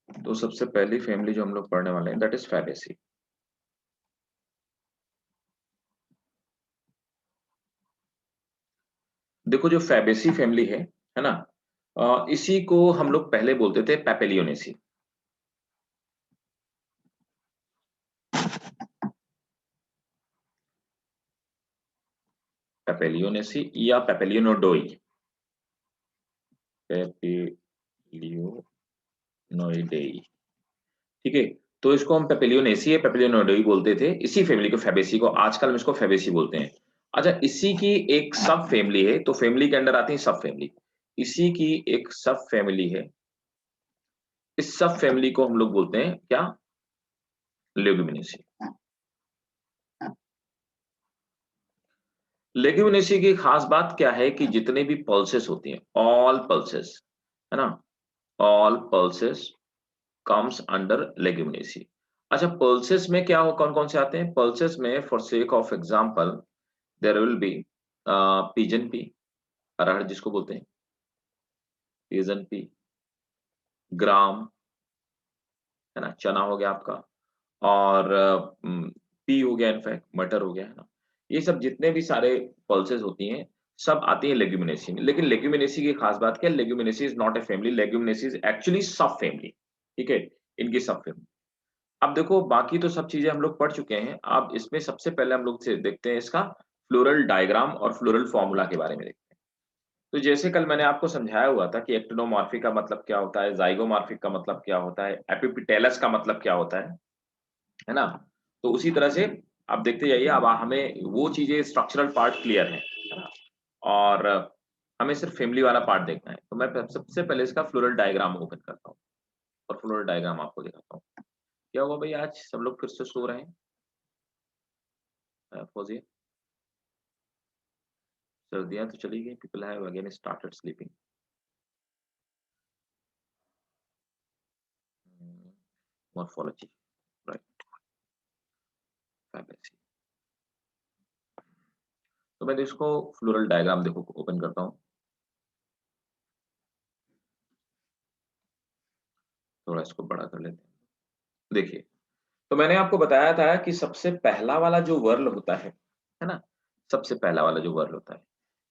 तो सबसे पहली फैमिली जो हम लोग पढ़ने वाले हैं दैट इज फैबेसी। देखो जो फैबेसी फैमिली है ना, इसी को हम लोग पहले बोलते थे पैपेलियोनेसी। पैपेलियोनेसी या पैपेलियोनोडोई। पैपेलियोनोइडेई, ठीक है। तो इसको हम पैपेलियोनेसी या पैपेलियोनोडोई बोलते थे, इसी फैमिली को फैबेसी को आजकल हम इसको फैबेसी बोलते हैं। अच्छा, इसी की एक सब फैमिली है, तो फैमिली के अंडर आती है सब फैमिली। इसी की एक सब फैमिली है, इस सब फैमिली को हम लोग बोलते हैं क्या, लेगुमिनेसी। लेग्यूमिनेसी की खास बात क्या है कि जितने भी पल्सेस होती हैं, ऑल पल्सेस, है ना, all pulses comes under leguminosae. अच्छा, पल्सेस में क्या हो, कौन कौन से आते हैं पल्सेस में, for sake of example there will be pigeon pea, अरहर जिसको बोलते हैं, पिजन पी, ग्राम, है ना, चना हो गया आपका, और पी हो गया, इनफैक्ट मटर हो गया, है ना। ये सब जितने भी सारे पल्सेस होती हैं, सब आती हैं लेग्यूमिनेसी में। लेकिन लेग्यूमिनेसी की खास बात क्या है, leguminosae is not a family, leguminosae is actually subfamily, ठीक है, इनकी सब फैमिली। अब देखो बाकी तो सब चीजें हम लोग पढ़ चुके हैं, अब इसमें सबसे पहले हम लोग से देखते हैं इसका फ्लोरल डायग्राम और फ्लोरल फॉर्मूला के बारे में देखते हैं। तो जैसे कल मैंने आपको समझाया हुआ था कि एक्टिनोमॉर्फिक का मतलब क्या होता है, जाइगोमॉर्फिक का मतलब क्या होता है, एपिपिटेलस का मतलब क्या होता है ना। तो उसी तरह से आप देखते जाइए, अब हमें वो चीजें स्ट्रक्चरल पार्ट क्लियर है ना, और हमें सिर्फ फैमिली वाला पार्ट देखना है। तो मैं सबसे पहले इसका फ्लोरल डायग्राम ओपन करता हूँ और फ्लोरल डायग्राम आपको दिखाता हूँ। क्या हुआ भाई, आज सब लोग फिर से सो रहे हैं, फौजिया, सर्दियां तो चली गई, people have again started sleeping. Morphology, right, Fabaceae. तो मैं इसको फ्लोरल डायग्राम देखो ओपन करता हूँ, थोड़ा इसको बड़ा कर लेते हैं। देखिए, तो मैंने आपको बताया था कि सबसे पहला वाला जो वर्ल होता है ना, सबसे पहला वाला जो वर्ल होता है,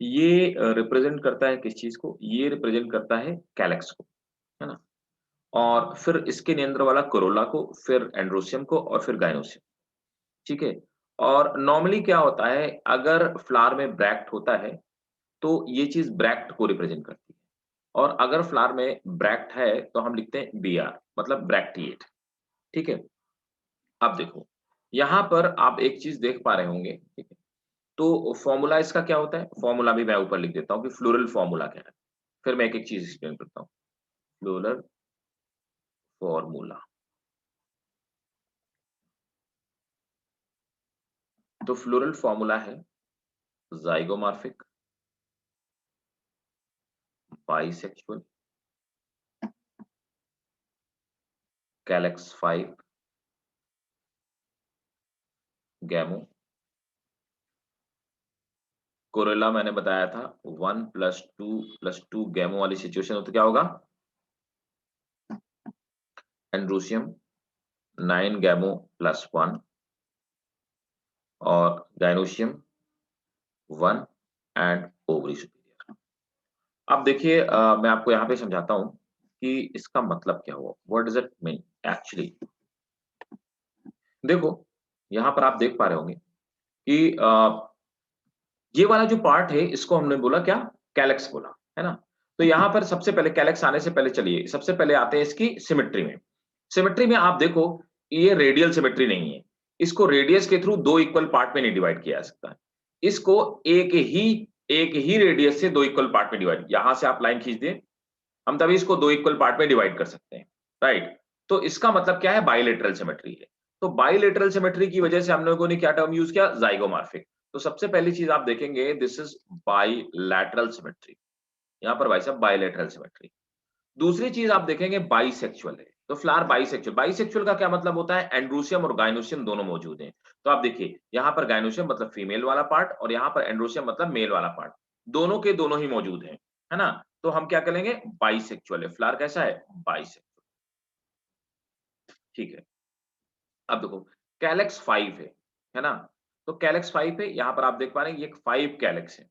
ये रिप्रेजेंट करता है किस चीज को, ये रिप्रेजेंट करता है कैलेक्स को, है ना। और फिर इसके नियंत्रण वाला कोरोला को, फिर एंड्रोसियम को, और फिर गाइनोसियम, ठीक है। और नॉर्मली क्या होता है, अगर फ्लावर में ब्रैक्ट होता है तो ये चीज ब्रैक्ट को रिप्रेजेंट करती है, और अगर फ्लावर में ब्रैक्ट है तो हम लिखते हैं बीआर, मतलब ब्रैक्टिएट, ठीक है। अब देखो, यहाँ पर आप एक चीज देख पा रहे होंगे, ठीक है। तो फॉर्मूला इसका क्या होता है, फॉर्मूला भी मैं ऊपर लिख देता हूँ कि फ्लोरल फॉर्मूला क्या है, फिर मैं एक एक चीज एक्सप्लेन करता हूँ। फ्लोरल फॉर्मूला, तो फ्लोरल फॉर्मूला है जाइगोमॉर्फिक, बाइसेक्सुअल, कैलेक्स 5, गैमो, कोरेला मैंने बताया था 1+2+2 गैमो वाली सिचुएशन हो तो क्या होगा, एंड्रोसियम 9 गैमो +1, और गाइनोसियम 1 एंड ओवरी सुपीरियर। अब देखिए, मैं आपको यहाँ पे समझाता हूँ कि इसका मतलब क्या हुआ, what does it mean actually. देखो, यहाँ पर आप देख पा रहे होंगे कि ये वाला जो पार्ट है इसको हमने बोला क्या, कैलेक्स बोला, है ना। तो यहाँ पर सबसे पहले कैलेक्स आने से पहले चलिए सबसे पहले आते हैं इसकी सिमेट्री में। सिमेट्री में आप देखो, ये रेडियल सिमेट्री नहीं है, इसको रेडियस के थ्रू दो इक्वल पार्ट में नहीं डिवाइड किया जा सकता है। इसको एक ही रेडियस से दो इक्वल पार्ट में डिवाइड, यहां से आप लाइन खींच दें, हम तभी इसको दो इक्वल पार्ट में डिवाइड कर सकते हैं, राइट। तो इसका मतलब क्या है, बाइलेटरल सिमेट्री है। तो बाइलेटरल सिमेट्री की वजह से हम लोगों ने क्या टर्म यूज किया, जाइगोमॉर्फिक। तो सबसे पहली चीज आप देखेंगे, दिस इज बाइलैटरल सिमेट्री, यहाँ पर भाई साहब बाइलैटरल सिमेट्री। दूसरी चीज आप देखेंगे बाइसेक्सुअल है, तो फ्लावर बाइसेक्सुअल, बाइसेक्सुअल का क्या मतलब होता है, एंड्रोसियम और गाइनोसियम दोनों मौजूद हैं। तो आप देखिए, यहाँ पर गाइनोसियम मतलब फीमेल वाला पार्ट, और यहाँ पर एंड्रोसियम मतलब मेल वाला पार्ट, दोनों के दोनों ही मौजूद हैं, है ना। तो हम क्या करेंगे, बाइसेक्सुअल है, फ्लावर कैसा है, बाइसेक्सुअल। ठीक है। अब देखो कैलेक्स 5 है ना? तो कैलेक्स 5 है, यहाँ पर आप देख पा रहे हैं ये 5 कैलेक्स है।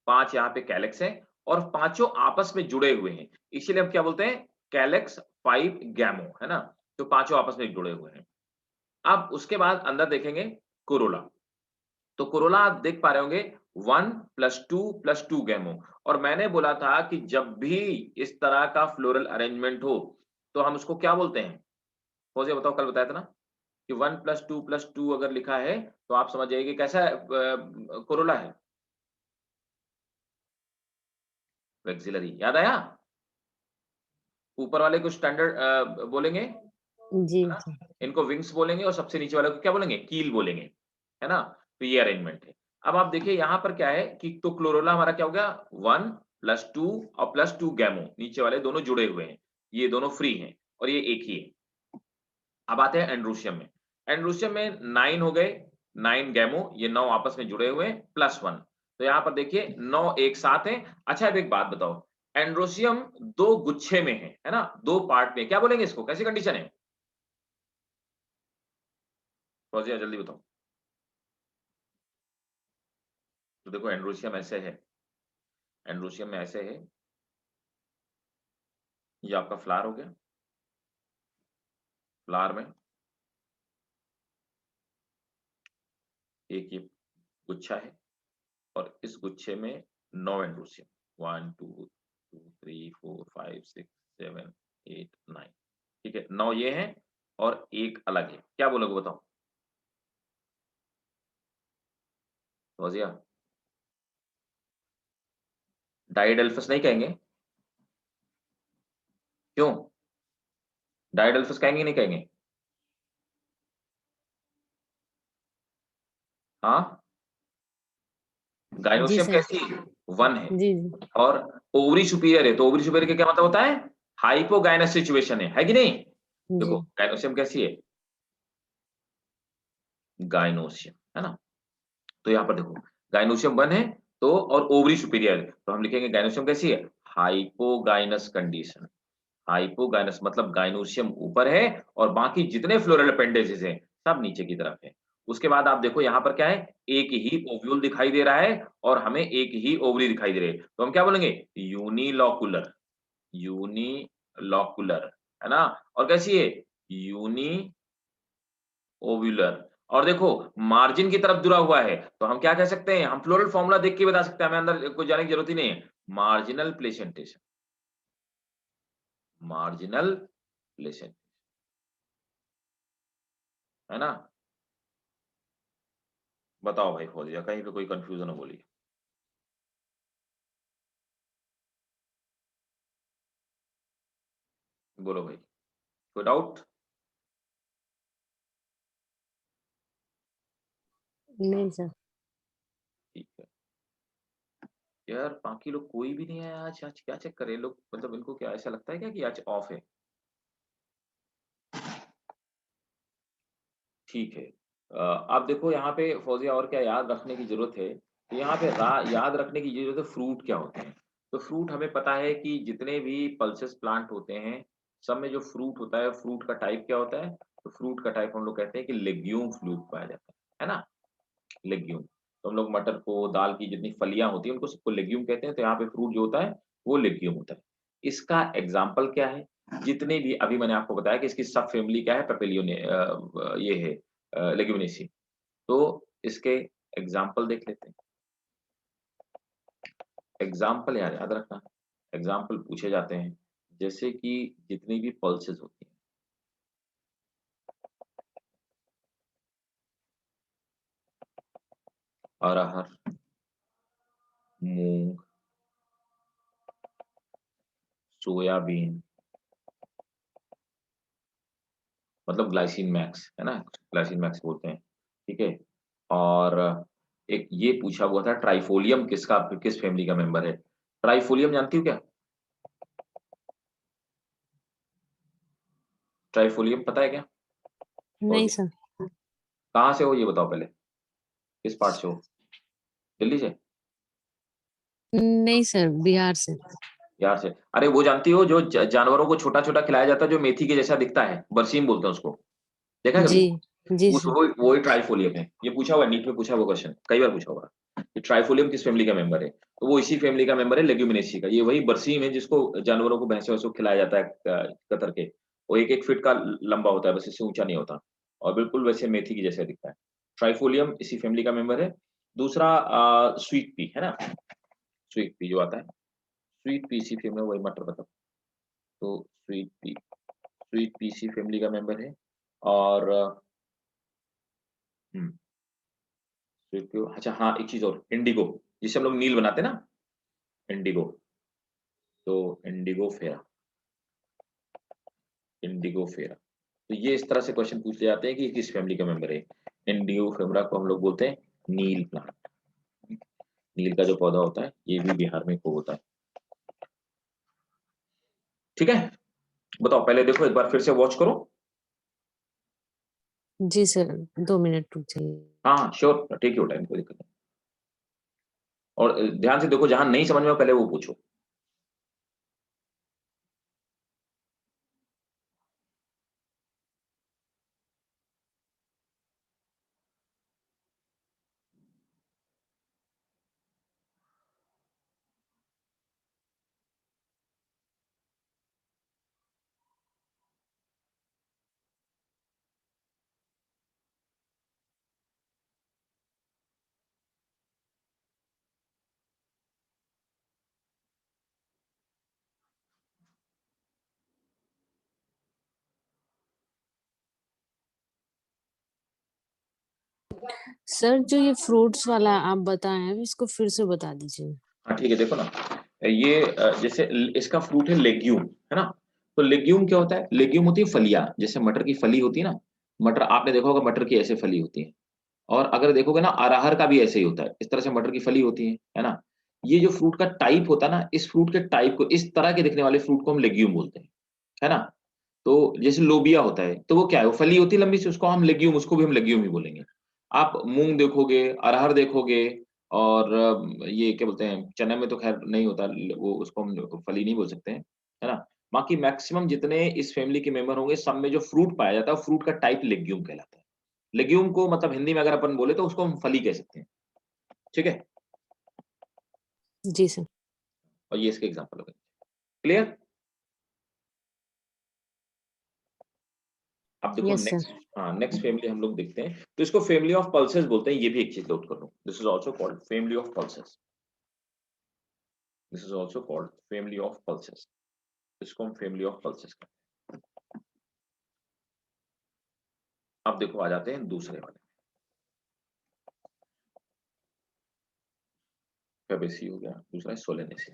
5 यहाँ पे कैलेक्स है और पाँचों आपस में जुड़े हुए हैं। इसीलिए हम क्या बोलते हैं कैलेक्स 5 गैमो, है ना? तो पाँचों आपस में जुड़े हुए हैं। अब उसके बाद अंदर देखेंगे कोरोला। तो कोरोला आप देख पा रहे होंगे 1 + 2 गैमो और मैंने बोला था कि जब भी इस तरह का फ्लोरल अरेंजमेंट हो, तो हम उसको क्या बोलते हैं? फौजिया बताओ कल बताया था ना? कि 1 + 2 अगर लिखा है, तो आप समझ जाइए कि कैसा कोरोला है? वैक्सिलरी याद आया? ऊपर वाले को स्टैंडर्ड बोलेंगे, जी, है ना? जी। इनको विंग्स बोलेंगे और सबसे नीचे वाले को क्या बोलेंगे? कील बोलेंगे, है ना? तो ये अरेंजमेंट है। अब आप देखिए यहाँ पर क्या है कि तो क्लोरोला हमारा क्या हो गया 1 + 2 और +2 गैमो नीचे वाले दोनों जुड़े हुए हैं। ये दोनों फ्री हैं और ये एक ही है। अब आते हैं एंड्रोसियम में। एंड्रोसियम में 9 हो गए, 9 गैमो ये 9 आपस में जुड़े हुए हैं +1 तो यहाँ पर देखिए 9 एक साथ हैं। अच्छा अब एक बात बताओ, एंड्रोसियम 2 गुच्छे में है ना? 2 पार्ट में क्या बोलेंगे इसको? कैसी कंडीशन है? फौजिया जल्दी बताओ। तो देखो एंड्रोसियम ऐसे है, एंड्रोसियम में ऐसे है, ये आपका फ्लावर हो गया, फ्लावर में एक ये गुच्छा है और इस गुच्छे में 9 एंड्रोसियम 1 2 2 3 4 5 6 7 8 9 ठीक है, 9 ये हैं और एक अलग है। क्या बोलोगे बताओ? फौजिया, डाइडेल्फिस नहीं कहेंगे? क्यों? डाइडेल्फिस कहेंगे नहीं कहेंगे? हाँ? जी गाइनोसियम सर। कैसी है? 1 है जी, जी। और ओवरी सुपीरियर है, तो ओवरी सुपीरियर का क्या मतलब होता है? हाइपोगाइनस सिचुएशन है कि नहीं? जी। देखो गाइनोसियम कैसी है? गाइनोसियम, है ना? तो यहाँ पर देखो गाइनोसियम 1 है तो और ओवरी सुपीरियर है, तो हम लिखेंगे गाइनोसियम कैसी है? Hypogynous condition. हाइपोगाइनस मतलब गाइनोसियम ऊपर है और बाकी जितने फ्लोरल अपेंडेजेस हैं, सब नीचे की तरफ है। उसके बाद आप देखो यहाँ पर क्या है? एक ही ओव्यूल दिखाई दे रहा है और हमें एक ही ओवरी दिखाई दे रही है। तो हम क्या बोलेंगे? यूनिलॉकुलर, यूनिलॉकुलर, है ना? और कैसी है? यूनि ओव्यूलर और देखो मार्जिन की तरफ जुड़ा हुआ है, तो हम क्या कह सकते हैं? हम फ्लोरल फॉर्मूला देख के बता सकते हैं, हमें अंदर कुछ जाने की जरूरत ही नहीं है। मार्जिनल प्लेसेंटेशन, मार्जिनल प्लेसेंट, है ना? बताओ भाई फौजिया, कहीं पे कोई कंफ्यूजन हो बोलिए। बोलो भाई, कोई डाउट? नहीं सर। ठीक है। यार बाकी लोग कोई भी नहीं आया आज, आज क्या चेक करे लोग, मतलब इनको क्या ऐसा लगता है क्या कि आज ऑफ है? ठीक है। आप देखो यहाँ पे फौजिया और क्या याद रखने की ज़रूरत है, तो यहाँ पे रा याद रखने की ज़रूरत है फ्रूट क्या होते हैं। तो फ्रूट हमें पता है कि जितने भी पल्सेस प्लांट होते हैं, सब में जो फ्रूट होता है, फ्रूट का टाइप क्या होता है? तो फ्रूट का टाइप हम लोग कहते हैं कि लेग्यूम फ्रूट पाया जाता है ना? लेग्यूम। तो हम लोग मटर को, दाल की जितनी फलियाँ होती हैं, उनको सबको लेग्यूम कहते हैं, तो यहाँ पे फ्रूट जो होता है, वो लेग्यूम होता है। इसका एग्ज़ाम्पल क्या है? जितने भी अभी मैंने आपको बताया कि इसकी सब फैमिली क्या है? पेपिलियोने ये है लेग्यूमिनेसी। तो इसके एग्ज़ाम्पल देख लेते हैं। एग्ज़ाम्पल यार याद रखना, एग्ज़ाम्पल पूछे जाते हैं, जैसे कि जितनी भी पल्सेस होती हैं, अरहर, मूँग, सोयाबीन मतलब ग्लाइसिन मैक्स, है ना? ग्लाइसिन मैक्स बोलते हैं, ठीक है? और एक ये पूछा हुआ था ट्राइफोलियम किस फैमिली का मेंबर है? ट्राइफोलियम जानती हो क्या? ट्राइफोलियम पता है क्या? नहीं फौजी, सर। कहाँ से हो ये बताओ पहले? किस पार्ट से हो? दिल्ली से? नहीं सर, बिहार से। यार से, अरे वो जानती हो जो जानवरों को छोटा छोटा खिलाया जाता है जो मेथी के जैसा दिखता है, बरसीम बोलते हैं उसको, देखा है कभी? जी, जी वो सर। वो ही ट्राइफोलियम है। ये पूछा हुआ है, नीट में पूछा हुआ क्वेश्चन, कई बार पूछा हुआ है कि ट्राइफोलियम किस फैमिली का मेंबर है? तो वो इसी फैमिली का मेंबर है, लेग्यूमिनेसी का। ये वही बरसीम है जिसको जानवरों को, भैंसों-वैसों को खिलाया जाता है कतर के। वो 1-1 फीट का लंबा होता है, बस इससे ऊँचा नहीं होता और बिल्कुल वैसे मेथी के जैसा दिखता है। ट्राइफोलियम इसी फैमिली का मेंबर है। दूसरा स्वीट पी, है ना? स्वीट पी जो आता है, स्वीट पी इसी फैमिली में, वही मटर मतलब। तो स्वीट पी इसी फैमिली का मेंबर है और हुँ। सीपीयू, अच्छा हाँ, एक चीज़ और, इंडिगो, जिससे हम लोग नील बनाते हैं ना, इंडिगो, तो इंडिगो फेरा, इंडिगो फेरा। तो ये इस तरह से क्वेश्चन पूछ ले जाते हैं कि किस फैमिली का मेंबर है। इंडिगो फेरा को हम लोग बोलते हैं नील प्लांट। नील का जो पौधा होता है, ये भी बिहार में खूब होता है। ठीक है? बताओ, पहले देखो एक बार फिर से वॉच करो। जी सर, 2 मिनट रुक जाइए। हाँ, हाँ, श्योर, टेक योर टाइम, कोई दिक्कत नहीं। और ध्यान से देखो, जहाँ नहीं समझ में हो पहले वो पूछो। सर, जो ये फ्रूट्स वाला आप बताए हैं, इसको फिर से बता दीजिए। हाँ, ठीक है, देखो ना, ये जैसे इसका फ्रूट है लेग्यूम, है ना? तो लेग्यूम क्या होता है? लेग्यूम होती है फलियाँ, जैसे मटर की फली होती है ना, मटर आपने देखा होगा, मटर की ऐसे फली होती है। और अगर देखोगे ना, अरहर का भी ऐसे ही होता है, इस तरह से मटर की फली होती है ना? ये जो फ्रूट का टाइप होता है ना, इस फ्रूट के टाइप को, इस तरह के दिखने वाले फ्रूट को हम लेग्यूम बोलते हैं, है ना? तो जैसे लोबिया होता है, तो वो क्या है? वो फली होती है लंबी सी, उसको हम लेग्यूम, उसको भी हम लेग्यूम ही बोलेंगे। आप मूँग देखोगे, अरहर देखोगे और ये क्या बोलते हैं, चने में तो ख़ैर नहीं होता, ल वो उसको हम फली नहीं बोल सकते हैं, है ना? बाकी मैक्सिमम जितने इस फ़ैमिली के मेंबर होंगे, सब में जो फ्रूट पाया जाता है, फ्रूट का टाइप लेग्यूम कहलाता है। लेग्यूम को मतलब हिंदी में अगर अपन बोले तो उसको हम फली कह सकते हैं, ठीक है? जी सर। और ये इसके एग्ज़ाम्पल हो गए। क्लियर? अब देखो यस सर। नेक्स्ट, हाँ, नेक्स्ट फैमिली हम लोग देखते हैं। तो इसको फैमिली ऑफ पल्सेस बोलते हैं, ये भी एक चीज़ नोट कर लो। This is also called family of pulses. This is also called family of pulses. इसको हम फैमिली ऑफ पल्सेस कहते हैं। अब देखो आ जाते हैं दूसरे वाले। फैबेसी हो गया, दूसरा है सोलेनेसी।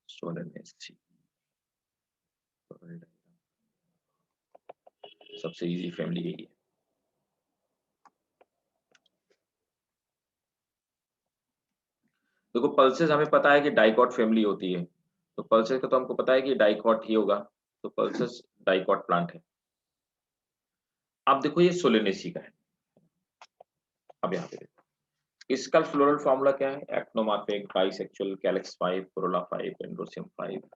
सोलेनेसी सबसे इजी फैमिली यही है। देखो पल्सेस हमें पता है कि डाइकॉट फैमिली होती है। तो पल्सेस का तो हमको पता है कि डाइकॉट ही होगा। तो पल्सेस डाइकॉट प्लांट है। अब देखो ये सोलेनेसी का है। अब यहाँ पे देखो, इसका फ्लोरल फॉर्मूला क्या है? Actinomorphic, bisexual, calyx 5, corolla 5, androecium 5।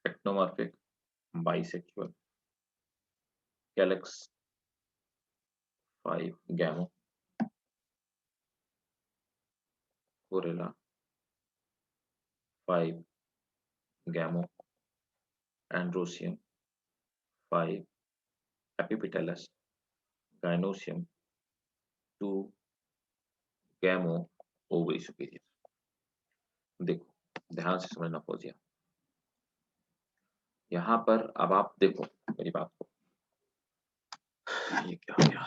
Actinomorphic, bisexual, calyx 5, gamo, corolla 5, gamo, androecium 5, epipetalous, gynoecium 2, gamo, ovary superior. देखो ध्यान से समझना फौजिया। यहाँ पर अब आप देखो मेरी बात को, ये क्या हो गया?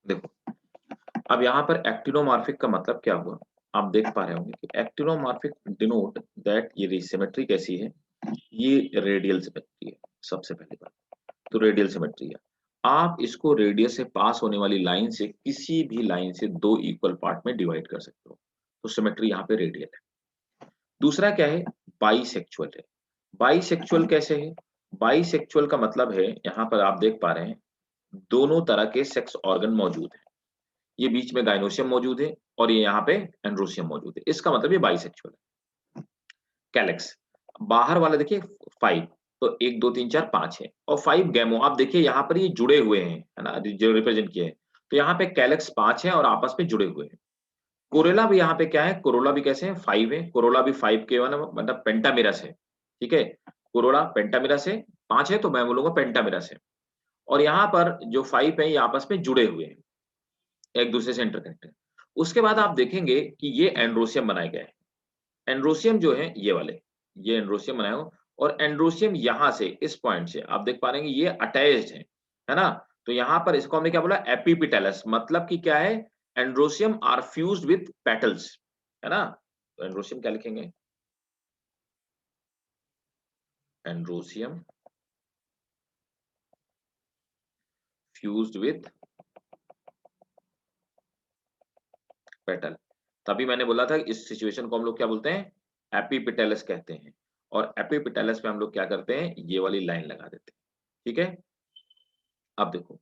देखो, अब यहाँ पर एक्टिनोमॉर्फिक का मतलब क्या हुआ? आप देख पा रहे होंगे कि एक्टिनोमॉर्फिक डिनोट दैट ये सिमेट्री कैसी है? ये रेडियल सिमेट्री है, सबसे पहली बात। तो रेडियल सिमेट्री है। आप इसको रेडियस से पास होने वाली लाइन से, किसी भी लाइन से 2 इक्वल पार्ट में डिवाइड कर सकते हो। तो सिमेट्री यहाँ पे रेडियल है। दूसरा क्या है? बाइसेक्सुअल है। बाइसेक्सुअल कैसे है? बाइसेक्सुअल का मतलब है, यहाँ पर आप देख पा रहे हैं, दोनों तरह के सेक्स ऑर्गन मौजूद हैं। ये बीच में गाइनोसियम मौजूद है और ये यहाँ पे एंड्रोसियम मौजूद है। इसका मतलब ये बाइसेक्सुअल है। कैलेक्स, बाहर वाला देखिए 5, तो 1, 2, 3, 4, 5 है और 5 गैमो, आप देखिए यहाँ पर ये जुड़े हुए हैं, है ना? जो रिप्रेजेंट किए हैं। तो यहाँ पे कैलेक्स 5 है और आपस में जुड़े हुए हैं। कोरोला भी यहाँ पे क्या है? कोरोला भी कैसे है? 5 है। कोरोला भी 5 के मतलब पेंटामेरस है। ठीक है? कोरोला पेंटामेरस है, 5 है तो मैं बोलूँगा पेंटामेरस है। और यहाँ पर जो 5 है ये आपस में जुड़े हुए हैं, एक दूसरे से इंटरकनेक्टेड। उसके बाद आप देखेंगे कि ये एंड्रोसियम बनाए गए हैं। एंड्रोसियम जो है ये वाले, ये एंड्रोसियम बनाए हो और एंड्रोसियम यहाँ से इस पॉइंट से आप देख पा रहे हैं कि ये अटैच्ड है ना? तो यहाँ पर इसको हमने क्या बोला? एपिपेटैलस, मतलब कि क्या है? Androecium are fused with petals, है ना? तो एंड्रोसियम क्या लिखेंगे? Androecium fused with petal. तभी मैंने बोला था इस सिचुएशन को हम लोग क्या बोलते हैं? एपिपेटैलस कहते हैं। और एपिपेटैलस पे हम लोग क्या करते हैं? ये वाली लाइन लगा देते हैं। ठीक है? अब देखो,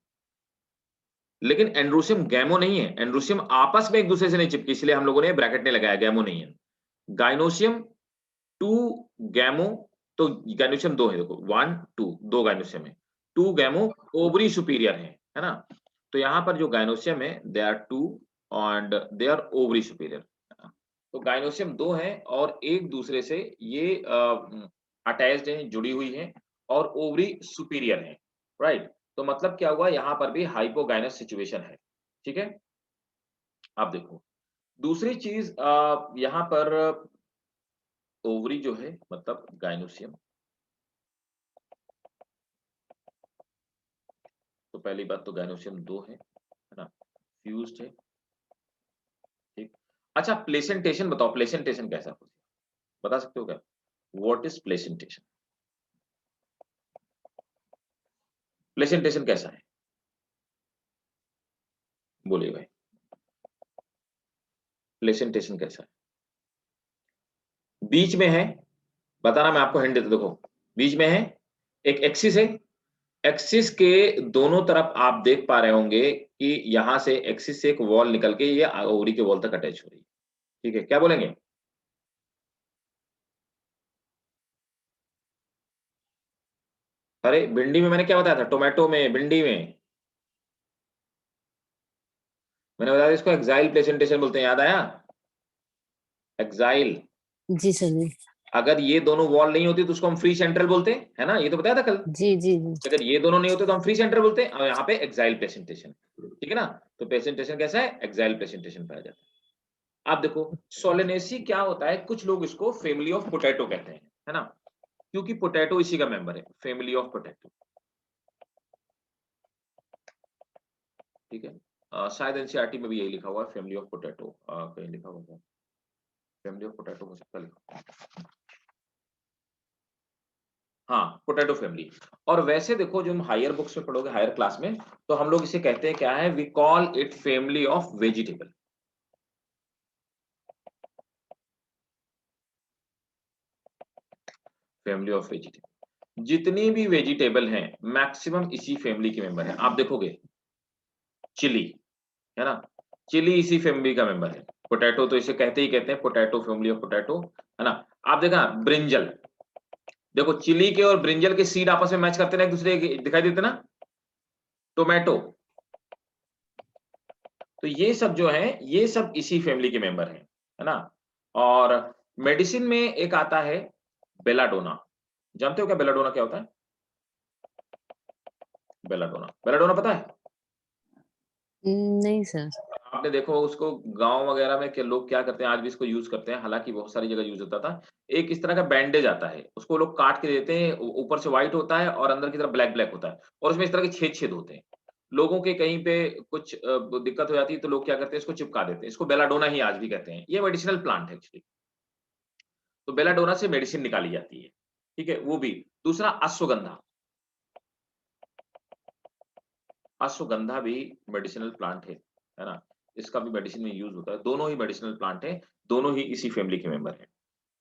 लेकिन एंड्रोसियम गैमो नहीं है। एंड्रोसियम आपस में एक दूसरे से नहीं चिपकी, इसलिए हम लोगों ने ब्रैकेट नहीं लगाया, गैमो नहीं है। गाइनोसियम 2 गैमो, तो गाइनोसियम 2 है, देखो 1 2 2 गाइनोसियम है। 2 गैमो ओवरी सुपीरियर है ना? तो यहाँ पर जो गाइनोसियम है they are 2 and they are ovary superior. तो गाइनोसियम 2 है और एक दूसरे से ये अटैच्ड है, जुड़ी हुई है और ओवरी सुपीरियर है, राइट? तो मतलब क्या हुआ? यहाँ पर भी हाइपोगाइनस सिचुएशन है। ठीक है? अब देखो, दूसरी चीज़ यहाँ पर ओवरी जो है मतलब गाइनोसियम, तो पहली बात तो गाइनोसियम 2 है ना? फ्यूज्ड है, ठीक। अच्छा, प्लेसेंटेशन बताओ, प्लेसेंटेशन कैसा होता है? बता सकते हो क्या? What is placentation? प्लेसेंटेशन कैसा है? बोलिए भाई, प्लेसेंटेशन कैसा है? बीच में है, बताना, मैं आपको हिंट देता हूँ, देखो, बीच में है, एक एक्सिस है, एक्सिस के दोनों तरफ आप देख पा रहे होंगे कि यहाँ से एक्सिस से एक वॉल निकल के ये ओवरी के वॉल तक अटैच हो रही है। ठीक है, क्या बोलेंगे? अरे भिंडी में मैंने क्या बताया था? टोमेटो में, भिंडी में मैंने बताया इसको एक्साइल प्लेसेंटेशन बोलते हैं, याद आया? एक्साइल। जी सर जी। अगर ये दोनों वॉल नहीं होती तो उसको हम फ्री सेंट्रल बोलते हैं, है ना? ये तो बताया था कल। जी, जी, जी। अगर ये दोनों नहीं होते तो हम फ्री सेंटर बोलते हैं और यहाँ पे एक्साइल प्रेजेंटेशन। ठीक है ना? तो प्रेजेंटेशन कैसा है? एक्साइल प्रेजेंटेशन पाया जाता है। आप देखो, सोलेनेसी क्या होता है? कुछ लोग इसको फैमिली ऑफ पोटैटो कहते हैं, है ना? क्योंकि पोटैटो इसी का मेंबर है, फैमिली ऑफ पोटैटो। ठीक है? शायद एनसीईआरटी में भी यही लिखा हुआ है, फैमिली ऑफ पोटैटो, कहीं लिखा हुआ है, फैमिली ऑफ पोटैटो हो सकता है लिखा। हाँ, पोटैटो फैमिली। और वैसे देखो, जो हम हायर बुक्स में पढ़ोगे, हायर क्लास में, तो हम लोग इसे कहते हैं क्या है? We call it family of vegetable. Family of vegetable, जितनी भी वेजिटेबल हैं मैक्सिमम इसी फैमिली के मेंबर हैं। आप देखोगे, चिली, है ना? चिली इसी फैमिली का मेंबर है। पोटैटो तो इसे कहते ही कहते हैं, पोटैटो, फैमिली ऑफ पोटैटो, है ना? आप देखा ब्रिंजल, देखो चिली के और ब्रिंजल के सीड आपस में मैच करते ना, एक दूसरे के दिखाई देते ना? टोमेटो, तो ये सब जो है, ये सब इसी फैमिली के मेंबर हैं, है ना? और मेडिसिन में एक आता है बेलाडोना। जानते हो क्या बेलाडोना क्या होता है? बेलाडोना, बेलाडोना पता है? नहीं सर। आपने देखो उसको गाँव वगैरह में, के लोग क्या करते हैं, आज भी इसको यूज़ करते हैं, हालाँकि बहुत सारी जगह यूज़ होता था। एक इस तरह का बैंडेज आता है, उसको लोग काट के देते हैं, ऊपर से व्हाइट होता है और अंदर की तरफ ब्लैक-ब्लैक होता है और उसमें इस तरह के छेद-छेद होते हैं। लोगों के कहीं पे कुछ दिक्कत हो जाती है तो लोग क्या करते हैं, इसको चिपका देते हैं। इसको बेलाडोना ही आज भी कहते हैं। ये मेडिसिनल प्लांट है एक्चुअली। तो बेलाडोना से मेडिसिन निकाली जाती है। ठीक है? वो भी। दूसरा अश्वगंधा, अश्वगंधा भी मेडिसिनल प्लांट है ना? इसका भी मेडिसिन में यूज़ होता है। दोनों ही मेडिसिनल प्लांट हैं, दोनों ही इसी फैमिली के मेंबर हैं।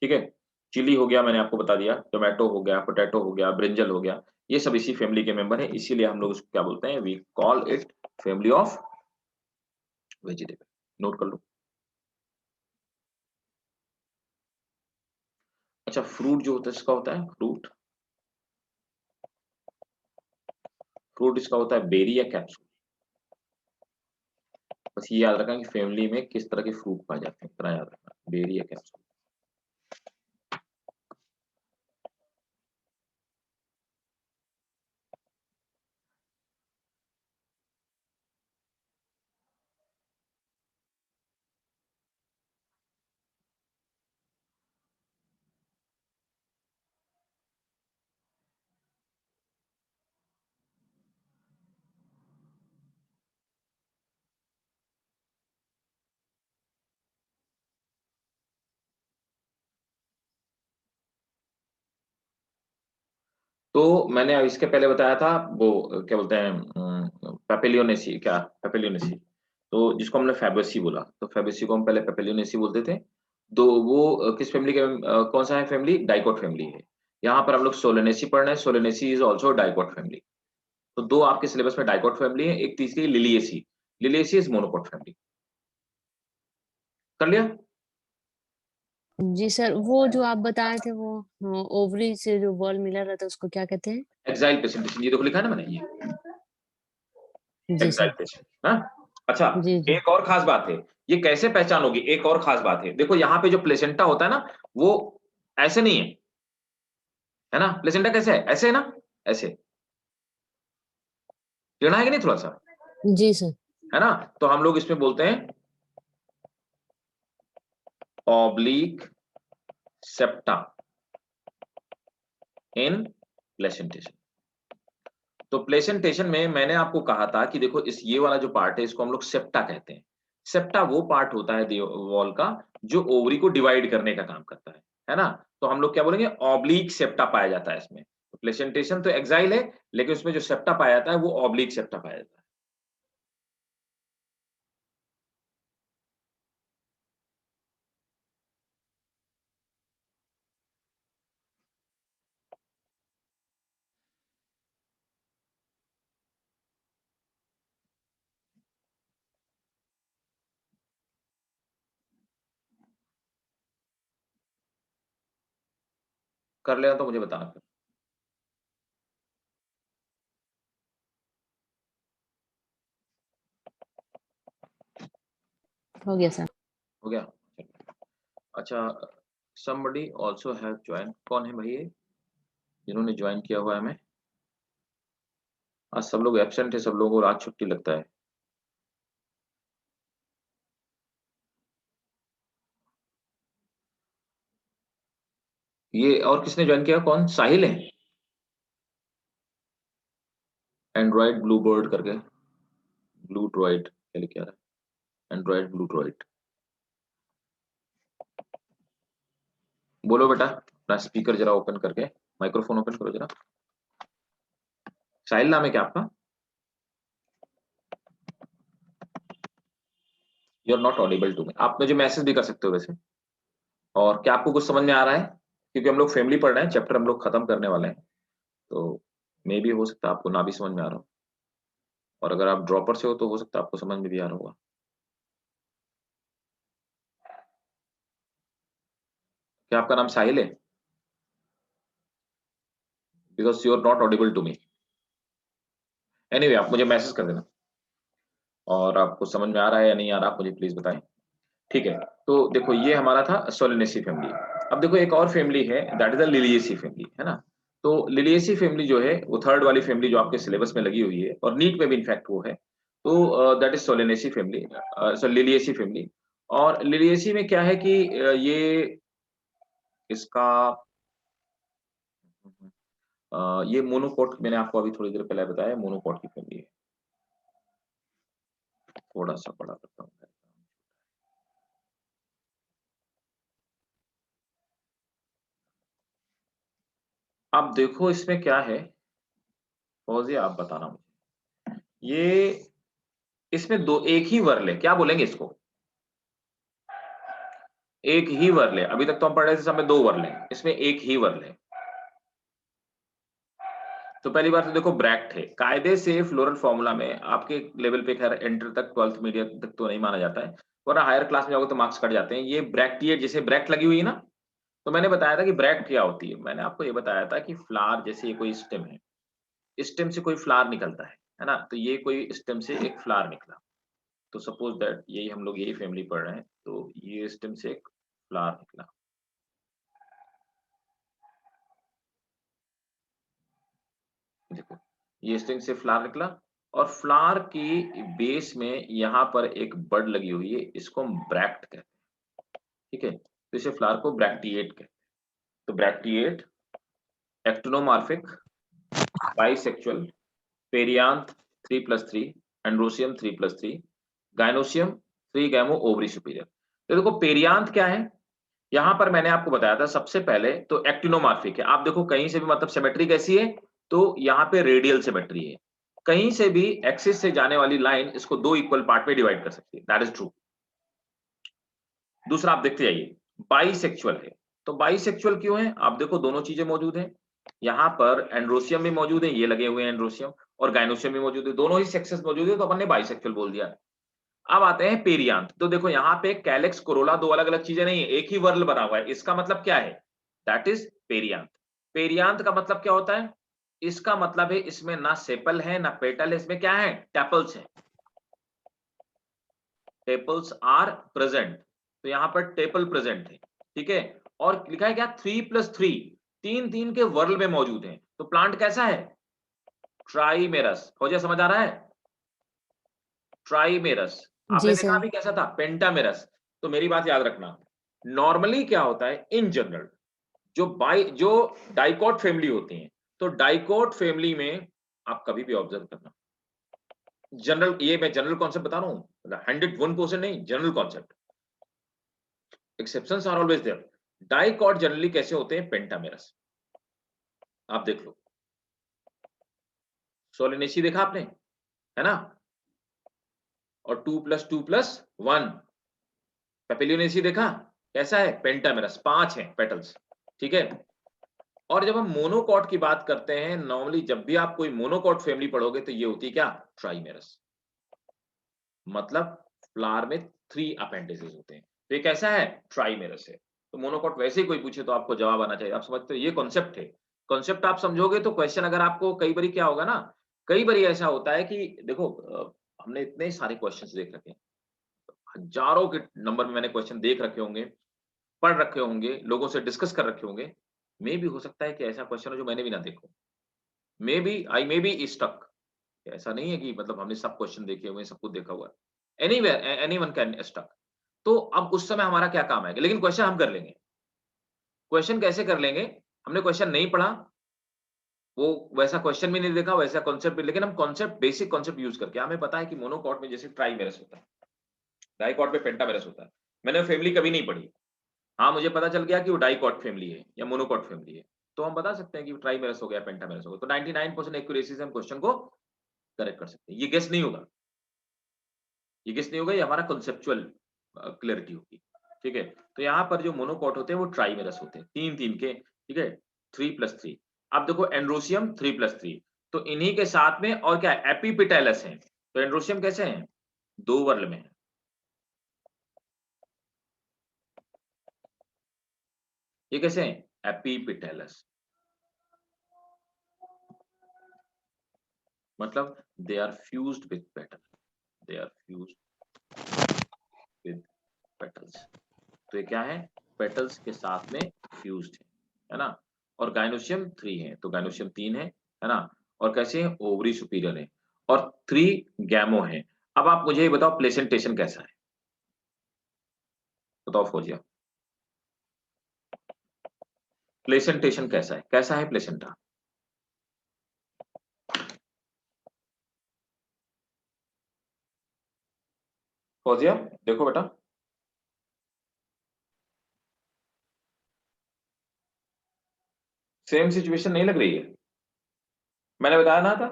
ठीक है? चिली हो गया, मैंने आपको बता दिया, टोमेटो हो गया, पोटैटो हो गया, ब्रिंजल हो गया, ये सब इसी फैमिली के मेंबर हैं, इसीलिए हम लोग उसको क्या बोलते हैं, we call it family of vegetable. Note कर लो। अच्छा, फ्रूट जो होता है इसका होता है फ्रूट, फ्रूट इसका होता है बेरी या कैप्सूल। बस ये याद रखना कि फैमिली में किस तरह के फ्रूट पाए जाते हैं, इतना याद रखना, बेरी या कैप्सूल। तो मैंने अब इसके पहले बताया था वो क्या बोलते हैं पेपिलियोनेसी, क्या पेपिलियोनेसी, तो जिसको हमने फैबेसी बोला, तो फैबेसी को हम पहले पेपिलियोनेसी बोलते थे। तो वो किस फैमिली के कौन सा है फैमिली, डाइकोट फैमिली है। यहाँ पर हम लोग सोलेनेसी पढ़ रहे हैं, Solanaceae is also dicot family. तो दो आपके सिलेबस में डाइकोट फैमिली है, एक तीसरी Liliaceae, Liliaceae is monocot family. कर लिया। जी सर, वो जो आप बताए थे वो ओवरी से जो बॉल मिला रहता है उसको क्या कहते हैं? एक्साइल प्रेसिपिटेशन, ये देखो लिखा है ना मैंने, ये जी सर। एक्साइटेशन, हाँ। अच्छा, जी, जी। एक और खास बात है, ये कैसे पहचानोगे, एक और खास बात है, देखो यहाँ पे जो प्लेसेंटा होता है ना, वो ऐसे नहीं है ना? प्लेसेंटा कैसे है? ऐसे है ना? ऐसे। टेढ़ा है कि नहीं थोड़ा-सा? जी सर। है ना? तो हम लोग इसमें बोलते हैं ऑब्लिक सेप्टा इन प्लेसेंटेशन। तो प्लेसेंटेशन में मैंने आपको कहा था कि देखो इस ये वाला जो पार्ट है इसको हम लोग सेप्टा कहते हैं। सेप्टा वो पार्ट होता है वॉल का जो ओवरी को डिवाइड करने का काम करता है ना? तो हम लोग क्या बोलेंगे, ऑब्लिक सेप्टा पाया जाता है इसमें। तो प्लेसेंटेशन तो एक्साइल है, लेकिन उसमें जो सेप्टा पाया जाता है वो ऑब्लिक सेप्टा पाया जाता है। कर लेना तो मुझे बताना फिर। हो गया सर। हो गया? अच्छा, समबडी आल्सो हैव जॉइन, कौन है भाई ये जिन्होंने जॉइन किया हुआ है हमें? आज सब लोग एब्सेंट है, सब लोगों को आज छुट्टी लगता है। ये और किसने जॉइन किया, कौन, साहिल है? एंड्रॉइड ब्लू बर्ड करके, ब्लू ड्रॉइड क्या लिखा है, एंड्रॉइड ब्लू ड्रॉइड। बोलो बेटा, अपना स्पीकर जरा ओपन करके, माइक्रोफोन ओपन करो जरा। साहिल नाम है क्या आपका? You are not audible to me, आप मुझे मैसेज भी कर सकते हो वैसे। और क्या आपको कुछ समझ में आ रहा है? क्योंकि हम लोग फैमिली पढ़ रहे हैं, चैप्टर हम लोग खत्म करने वाले हैं, तो मे बी हो सकता है आपको ना भी समझ में आ रहा हो, और अगर आप ड्रॉपर से हो तो हो सकता है आपको समझ में भी आ रहा होगा। क्या आपका नाम साहिल है? Because you are not audible to me. Anyway, आप मुझे मैसेज कर देना, और आपको समझ में आ रहा है या नहीं आ रहा, आप मुझे प्लीज बताएं। ठीक है, तो देखो ये हमारा था सोलेनेसी फैमिली। अब देखो एक और फैमिली है, that is the Liliaceae family, है ना? तो लिलिएसी फैमिली जो है वो थर्ड वाली फैमिली जो आपके सिलेबस में लगी हुई है, और नीट में भी इनफैक्ट वो है। तो that is Solanaceae family, Liliaceae family. और लिलिएसी में क्या है कि ये इसका ये मोनोकोट, मैंने आपको अभी थोड़ी देर पहले बताया, मोनोकोट की फैमिली है। थोड़ा सा बड़ा करता हूँ। अब देखो इसमें क्या है, फौजी आप बताना मुझे, ये इसमें दो एक ही वर्ल है, क्या बोलेंगे इसको? एक ही वर्ल है। अभी तक तो हम पढ़ रहे थे सब में 2 वर्ल है, इसमें एक ही वर्ल है। तो पहली बात तो देखो ब्रैक्ट है। कायदे से फ्लोरल फॉर्मूला में आपके लेवल पे खैर इंटर तक 12th मीडियम तक तो नहीं माना जाता है, वरना हायर क्लास में जाओगे तो मार्क्स कट जाते हैं। ये ब्रैक्टिएट, जैसे ब्रैक्ट लगी हुई है ना, तो मैंने बताया था कि ब्रैक्ट क्या होती है। मैंने आपको ये बताया था कि फ्लावर, जैसे ये कोई स्टेम है, स्टेम से कोई फ्लावर निकलता है ना? तो ये कोई स्टेम से एक फ्लावर निकला। तो सपोज दैट यही हम लोग यही फैमिली पढ़ रहे हैं, तो ये स्टेम से एक फ्लावर निकला। देखो, ये स्टेम से फ्लावर निकला और फ्लावर की बेस में यहाँ पर एक बड लगी हुई है, इसको हम ब्रैक्ट कहते हैं। ठीक है? तो इसे फ्लावर को ब्रैक्टिएट कहते हैं। तो bracteate, actinomorphic, bisexual, perianth 3+3, androecium 3+3, gynoecium 3 गैमो ovary superior. तो देखो पेरियांथ क्या है? यहाँ पर मैंने आपको बताया था सबसे पहले तो एक्टिनोमॉर्फिक है। आप देखो कहीं से भी, मतलब सिमेट्री कैसी है? तो यहाँ पे रेडियल सिमेट्री है। कहीं से भी एक्सिस से जाने वाली लाइन इसको 2 इक्वल पार्ट में डिवाइड कर सकती है। That is true. दूसरा आप देखते जाइए, बाइसेक्सुअल है। तो बाइसेक्सुअल क्यों है? आप देखो दोनों चीजें मौजूद हैं। यहाँ पर एंड्रोसियम भी मौजूद है, ये लगे हुए हैं एंड्रोसियम, और गायनोसियम भी मौजूद है, दोनों ही सेक्सेस मौजूद है, तो अपन ने बाइसेक्सुअल बोल दिया। अब आते हैं पेरियांथ। तो देखो यहाँ पे कैलेक्स, कोरोला, 2 अलग-अलग चीजें नहीं है, एक ही वर्ल बना हुआ है। इसका मतलब क्या है? That is perianth. पेरियांथ का मतलब क्या होता है? इसका मतलब है इसमें ना सेपल है ना पेटल है, इसमें क्या है? टेपल्स हैं। Tepals are present. तो यहाँ पर टेपल प्रेजेंट है। ठीक है? और लिखा है क्या? 3+3, 3 के वर्ल में मौजूद है। तो प्लांट कैसा है? ट्राइमेरस। फौजिया समझ आ रहा है? ट्राइमेरस। आपने जी देखा सर। अभी कैसा था? पेंटामेरस। तो मेरी बात याद रखना, नॉर्मली क्या होता है इन जनरल, जो डाइकॉट फैमिली होती हैं, तो डाइकॉट फैमिली में आप कभी भी ऑब्जर्व करना, जनरल, ये मैं जनरल कॉन्सेप्ट बता रहा हूँ, 101% नहीं, general concept, exceptions are always there. Dicot generally कैसे होते हैं? पेंटामेरस। आप देख लो, सोलिनेसी देखा आपने, है ना? और 2+2+1, पेपिलियोनेसी देखा, कैसा है? पेंटामेरस, 5 है पेटल्स। ठीक है? और जब हम मोनोकॉट की बात करते हैं, नॉर्मली जब भी आप कोई मोनोकॉट फैमिली पढ़ोगे तो ये होती है क्या? ट्राइमेरस। मतलब फ्लावर में 3 अपेंडिसेस होते हैं। तो ये कैसा है? ट्राइमेरस है। तो मोनोकॉट वैसे ही कोई पूछे तो आपको जवाब आना चाहिए। आप समझते हो? ये कॉन्सेप्ट है। कॉन्सेप्ट आप समझोगे तो क्वेश्चन, अगर आपको कई बारी क्या होगा ना, कई बारी ऐसा होता है कि देखो हमने इतने सारे क्वेश्चंस देख रखे हैं। हजारों के नंबर में मैंने क्वेश्चन देख रखे होंगे, पढ़ रखे होंगे, लोगों से डिस्कस कर रखे होंगे। मे भी हो सकता है कि ऐसा क्वेश्चन हो जो मैंने भी ना देखा हो। Maybe I may be stuck. ऐसा नहीं है कि मतलब हमने सब क्वेश्चन देखे हुए हैं, सब कुछ देखा हुआ है। Anywhere anyone can stuck. तो अब उस समय हमारा क्या काम आएगा? लेकिन क्वेश्चन हम कर लेंगे। क्वेश्चन कैसे कर लेंगे? हमने क्वेश्चन नहीं पढ़ा, वो वैसा क्वेश्चन भी नहीं देखा, वैसा कॉन्सेप्ट भी, लेकिन हम कॉन्सेप्ट, बेसिक कॉन्सेप्ट यूज करके, हमें पता है कि मोनोकॉट में जैसे ट्राइमेरस होता है, डाइकॉट में पेंटामेरस होता है। मैंने फैमिली कभी नहीं पढ़ी। हाँ, मुझे पता चल गया कि वो डाइकॉट फैमिली है या मोनोकॉट फैमिली है। तो हम बता सकते हैं कि ट्राइमेरस हो गया, पेंटामेरस हो गया। तो 99% एक्यूरेसी से हम क्वेश्चन को करेक्ट कर सकते हैं। ये गेस नहीं होगा। ये गेस नहीं होगा, ये हमारा कांसेप्चुअल क्लैरिटी होगी। ठीक है? तो यहाँ पर जो मोनोकॉट होते हैं वो ट्राइमेरस होते हैं, 3-3 के। ठीक है? 3+3। अब देखो एंड्रोसियम 3+3, तो इन्हीं के साथ में और क्या है? एपिपेटैलस है। तो एंड्रोसियम कैसे हैं? 2 वर्ल में है। ये कैसे हैं? एपिपेटैलस। मतलब they are fused with petal. They are fused with petals. तो ये क्या है? पेटल्स के साथ में फ्यूज्ड है ना? और गायनोसियम 3 है, तो गायनोसियम 3 है ना? और कैसे हैं? ओवरी सुपीरियर है और 3 गैमो है। अब आप मुझे ये बताओ प्लेसेंटेशन कैसा है? बताओ फौजिया, प्लेसेंटेशन कैसा है? कैसा है प्लेसेंटा? फौजिया देखो बेटा, सेम सिचुएशन नहीं लग रही है? मैंने बताया ना था,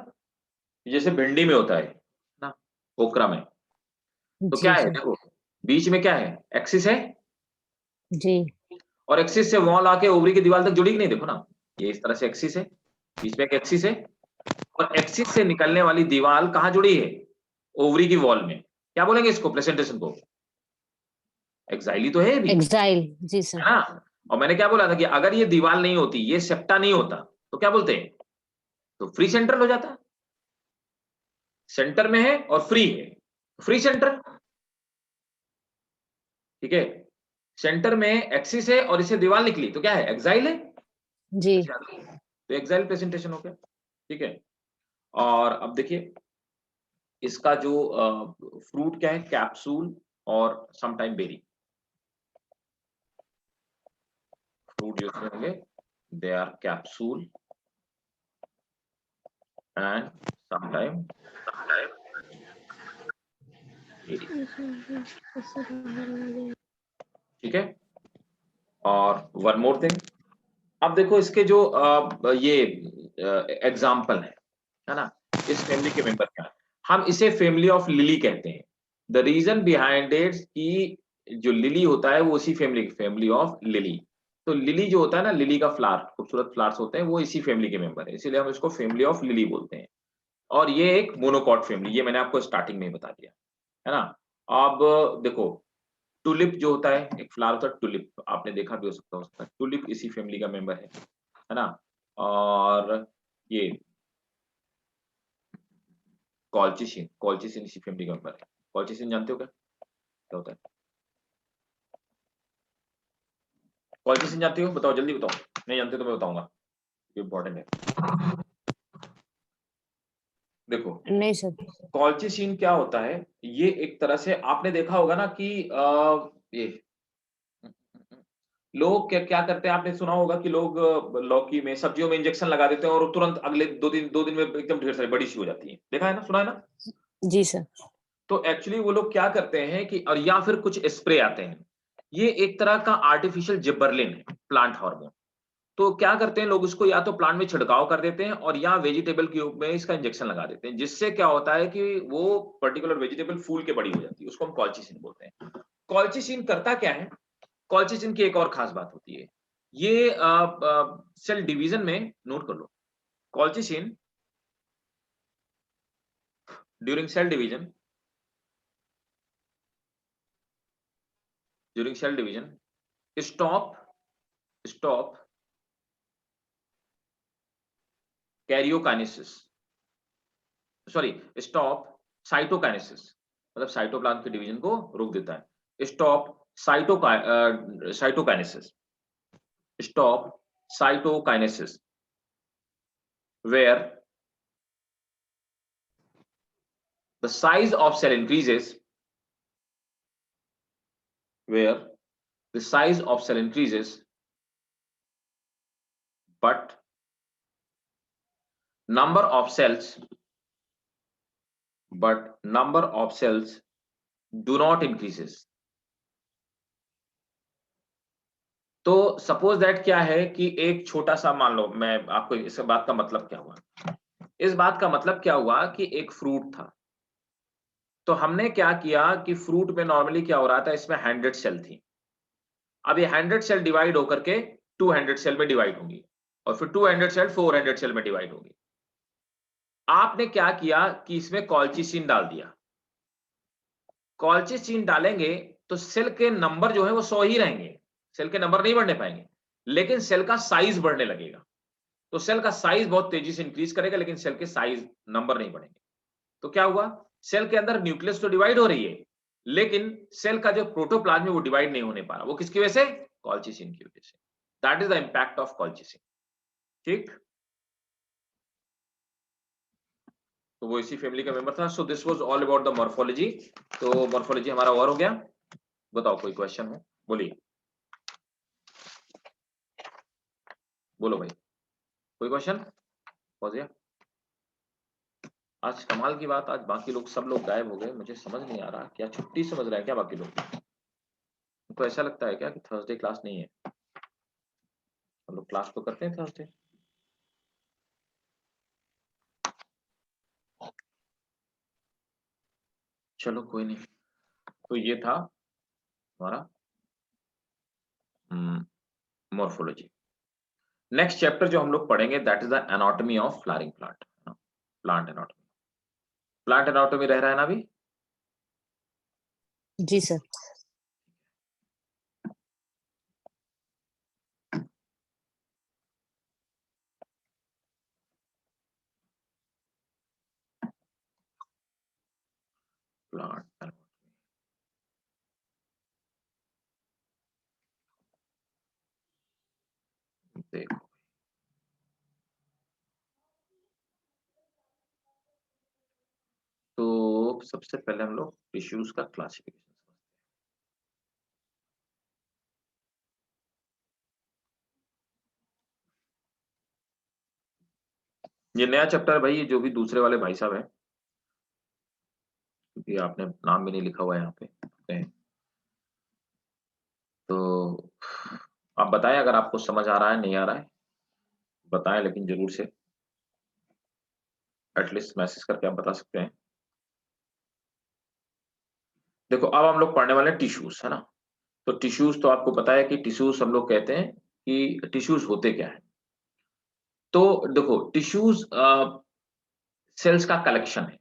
जैसे भिंडी में होता है ना, ओकरा में। तो क्या जी है सर। देखो, बीच में क्या है? एक्सिस है, जी। और एक्सिस से वॉल आके ओवरी की दीवार तक जुड़ी कि नहीं, देखो ना, ये इस तरह से एक्सिस है, बीच में एक एक्सिस है, और एक्सिस से निकलने वाली दीवार कहाँ जुड़ी है, ओवरी की वॉल में। क्या बोलेंगे इसको, प्रेजेंटेशन को? एक्साइल ही तो है ये भी, एक्साइल, जी सर। है ना? और मैंने क्या बोला था कि अगर ये दीवार नहीं होती, ये सेप्टा नहीं होता, तो क्या बोलते हैं? तो फ्री सेंट्रल हो जाता। सेंटर में है और फ्री है, फ्री सेंटर, ठीक है? सेंटर में एक्सिस है और इससे दीवार निकली, तो क्या है, एक्साइल है। जी। अच्छा, तो एक्साइल प्रेजेंटेशन हो गया, ठीक है? और अब देखिए, इसका जो फ्रूट क्या है, कैप्सूल और सम टाइम बेरी। फ्रूट जो इसमें होंगे, they are capsule and some time berry, ठीक है? और वन मोर थिंग, अब देखो इसके जो ये एग्जाम्पल है ना, इस फैमिली के मेंबर क्या है? हम इसे फैमिली ऑफ लिली कहते हैं। द रीजन बिहाइंड इट कि जो लिली होता है वो इसी फैमिली ऑफ लिली। तो लिली जो होता है ना, लिली का फ्लावर, खूबसूरत फ्लावर्स होते हैं, वो इसी फैमिली के मेंबर है, इसीलिए हम इसको फैमिली ऑफ लिली बोलते हैं। और ये एक मोनोकॉट फैमिली, ये मैंने आपको स्टार्टिंग में ही बता दिया, है ना? अब देखो, टुलिप जो होता है, एक फ्लावर होता है टुलिप, आपने देखा भी हो सकता है, टुलिप इसी फैमिली का मेंबर है ना? और ये कॉल्चिसिन इसी फैमिली का मेंबर है। कॉल्चिसिन जानते हो क्या? क्या होता है? कॉल्चिसिन जानती हो? बताओ, जल्दी बताओ। नहीं जानते तो मैं बताऊंगा, इम्पोर्टेंट है। देखो, नहीं सर। कॉल्चिसिन क्या होता है, ये एक तरह से आपने देखा होगा ना कि ये लोग क्या क्या करते हैं, आपने सुना होगा कि लोग लौकी में, सब्जियों में इंजेक्शन लगा देते हैं और तुरंत अगले 2 दिन में एकदम ढेर सारी बड़ी सी हो जाती है। देखा है ना, सुना है ना? जी सर। तो एक्चुअली वो लोग क्या करते हैं कि, और या फिर कुछ स्प्रे आते हैं, ये एक तरह का आर्टिफिशियल जिबरलिन है, प्लांट हार्मोन। तो क्या करते हैं लोग, इसको या तो प्लांट में छिड़काव कर देते हैं और या वेजिटेबल के में इसका इंजेक्शन लगा देते हैं, जिससे क्या होता है कि वो पर्टिकुलर वेजिटेबल फूल के बड़ी हो जाती है, उसको हम कॉल्चिसिन बोलते हैं। कॉल्चिसिन करता क्या है? कॉल्चिसिन की एक और खास बात होती है, ये सेल डिवीजन में, नोट कर लो, colchicine during cell division, stop stop karyokinesis, sorry, stop cytokinesis, मतलब साइटोप्लाज्म के डिवीजन को रोक देता है। Stop cytokinesis, stop cytokinesis, where the size of cell increases, where the size of cell increases, but number of cells, do not increases। तो suppose that क्या है कि एक छोटा सा, मान लो, मैं आपको इस बात का मतलब क्या हुआ, इस बात का मतलब क्या हुआ कि एक फ्रूट था, तो हमने क्या किया कि फ्रूट में नॉर्मली क्या हो रहा था, इसमें 100 सेल थी। अब ये 100 सेल डिवाइड होकर के 200 सेल में डिवाइड होंगी, और फिर 200 सेल 400 सेल में डिवाइड होंगी। आपने क्या किया कि इसमें कॉल्चिसिन डाल दिया। कॉल्चिसिन डालेंगे तो सेल के नंबर जो है वो 100 ही रहेंगे, सेल के नंबर नहीं बढ़ने पाएंगे, लेकिन सेल का साइज बढ़ने लगेगा। तो सेल का साइज बहुत तेजी से इंक्रीज करेगा, लेकिन सेल के साइज, नंबर नहीं बढ़ेंगे। तो क्या हुआ, सेल के अंदर न्यूक्लियस तो डिवाइड हो रही है, लेकिन सेल का जो प्रोटोप्लाज्म है वो डिवाइड नहीं होने पा रहा। वो किसकी वजह से? कॉल्चिसिन की वजह से। That is the impact of colchicine, ठीक? तो वो इसी फैमिली का मेंबर था। So this was all about the morphology. तो मॉर्फोलॉजी हमारा ओवर हो गया। बताओ, कोई क्वेश्चन हो, बोलिए, बोलो भाई, कोई क्वेश्चन? पहुंच गया? आज कमाल की बात, आज बाकी लोग, सब लोग गायब हो गए, मुझे समझ नहीं आ रहा, क्या छुट्टी समझ रहा है क्या बाकी लोग? उनको ऐसा लगता है क्या कि थर्सडे क्लास नहीं है? हम लोग क्लास तो करते हैं थर्सडे। चलो कोई नहीं। तो ये था हमारा मॉर्फोलॉजी। नेक्स्ट चैप्टर जो हम लोग पढ़ेंगे that is the anatomy of flowering plant, plant anatomy. Plant anatomy रह रहा है ना अभी? जी सर। प्लांट देखो, तो सबसे पहले हम लोग टिश्यूज का क्लासिफिकेशन। ये नया चैप्टर है भाई, ये जो भी दूसरे वाले भाई साहब हैं, क्योंकि आपने नाम भी नहीं लिखा हुआ है यहाँ पे, तो आप बताएं अगर आपको समझ आ रहा है नहीं आ रहा है, बताएं, लेकिन जरूर से एटलीस्ट मैसेज करके आप बता सकते हैं। देखो अब हम लोग पढ़ने वाले हैं टिश्यूज, है ना। तो टिश्यूज तो आपको पता है कि टिश्यूज हम लोग कहते हैं कि टिश्यूज होते क्या है। तो देखो टिश्यूज सेल्स का कलेक्शन है,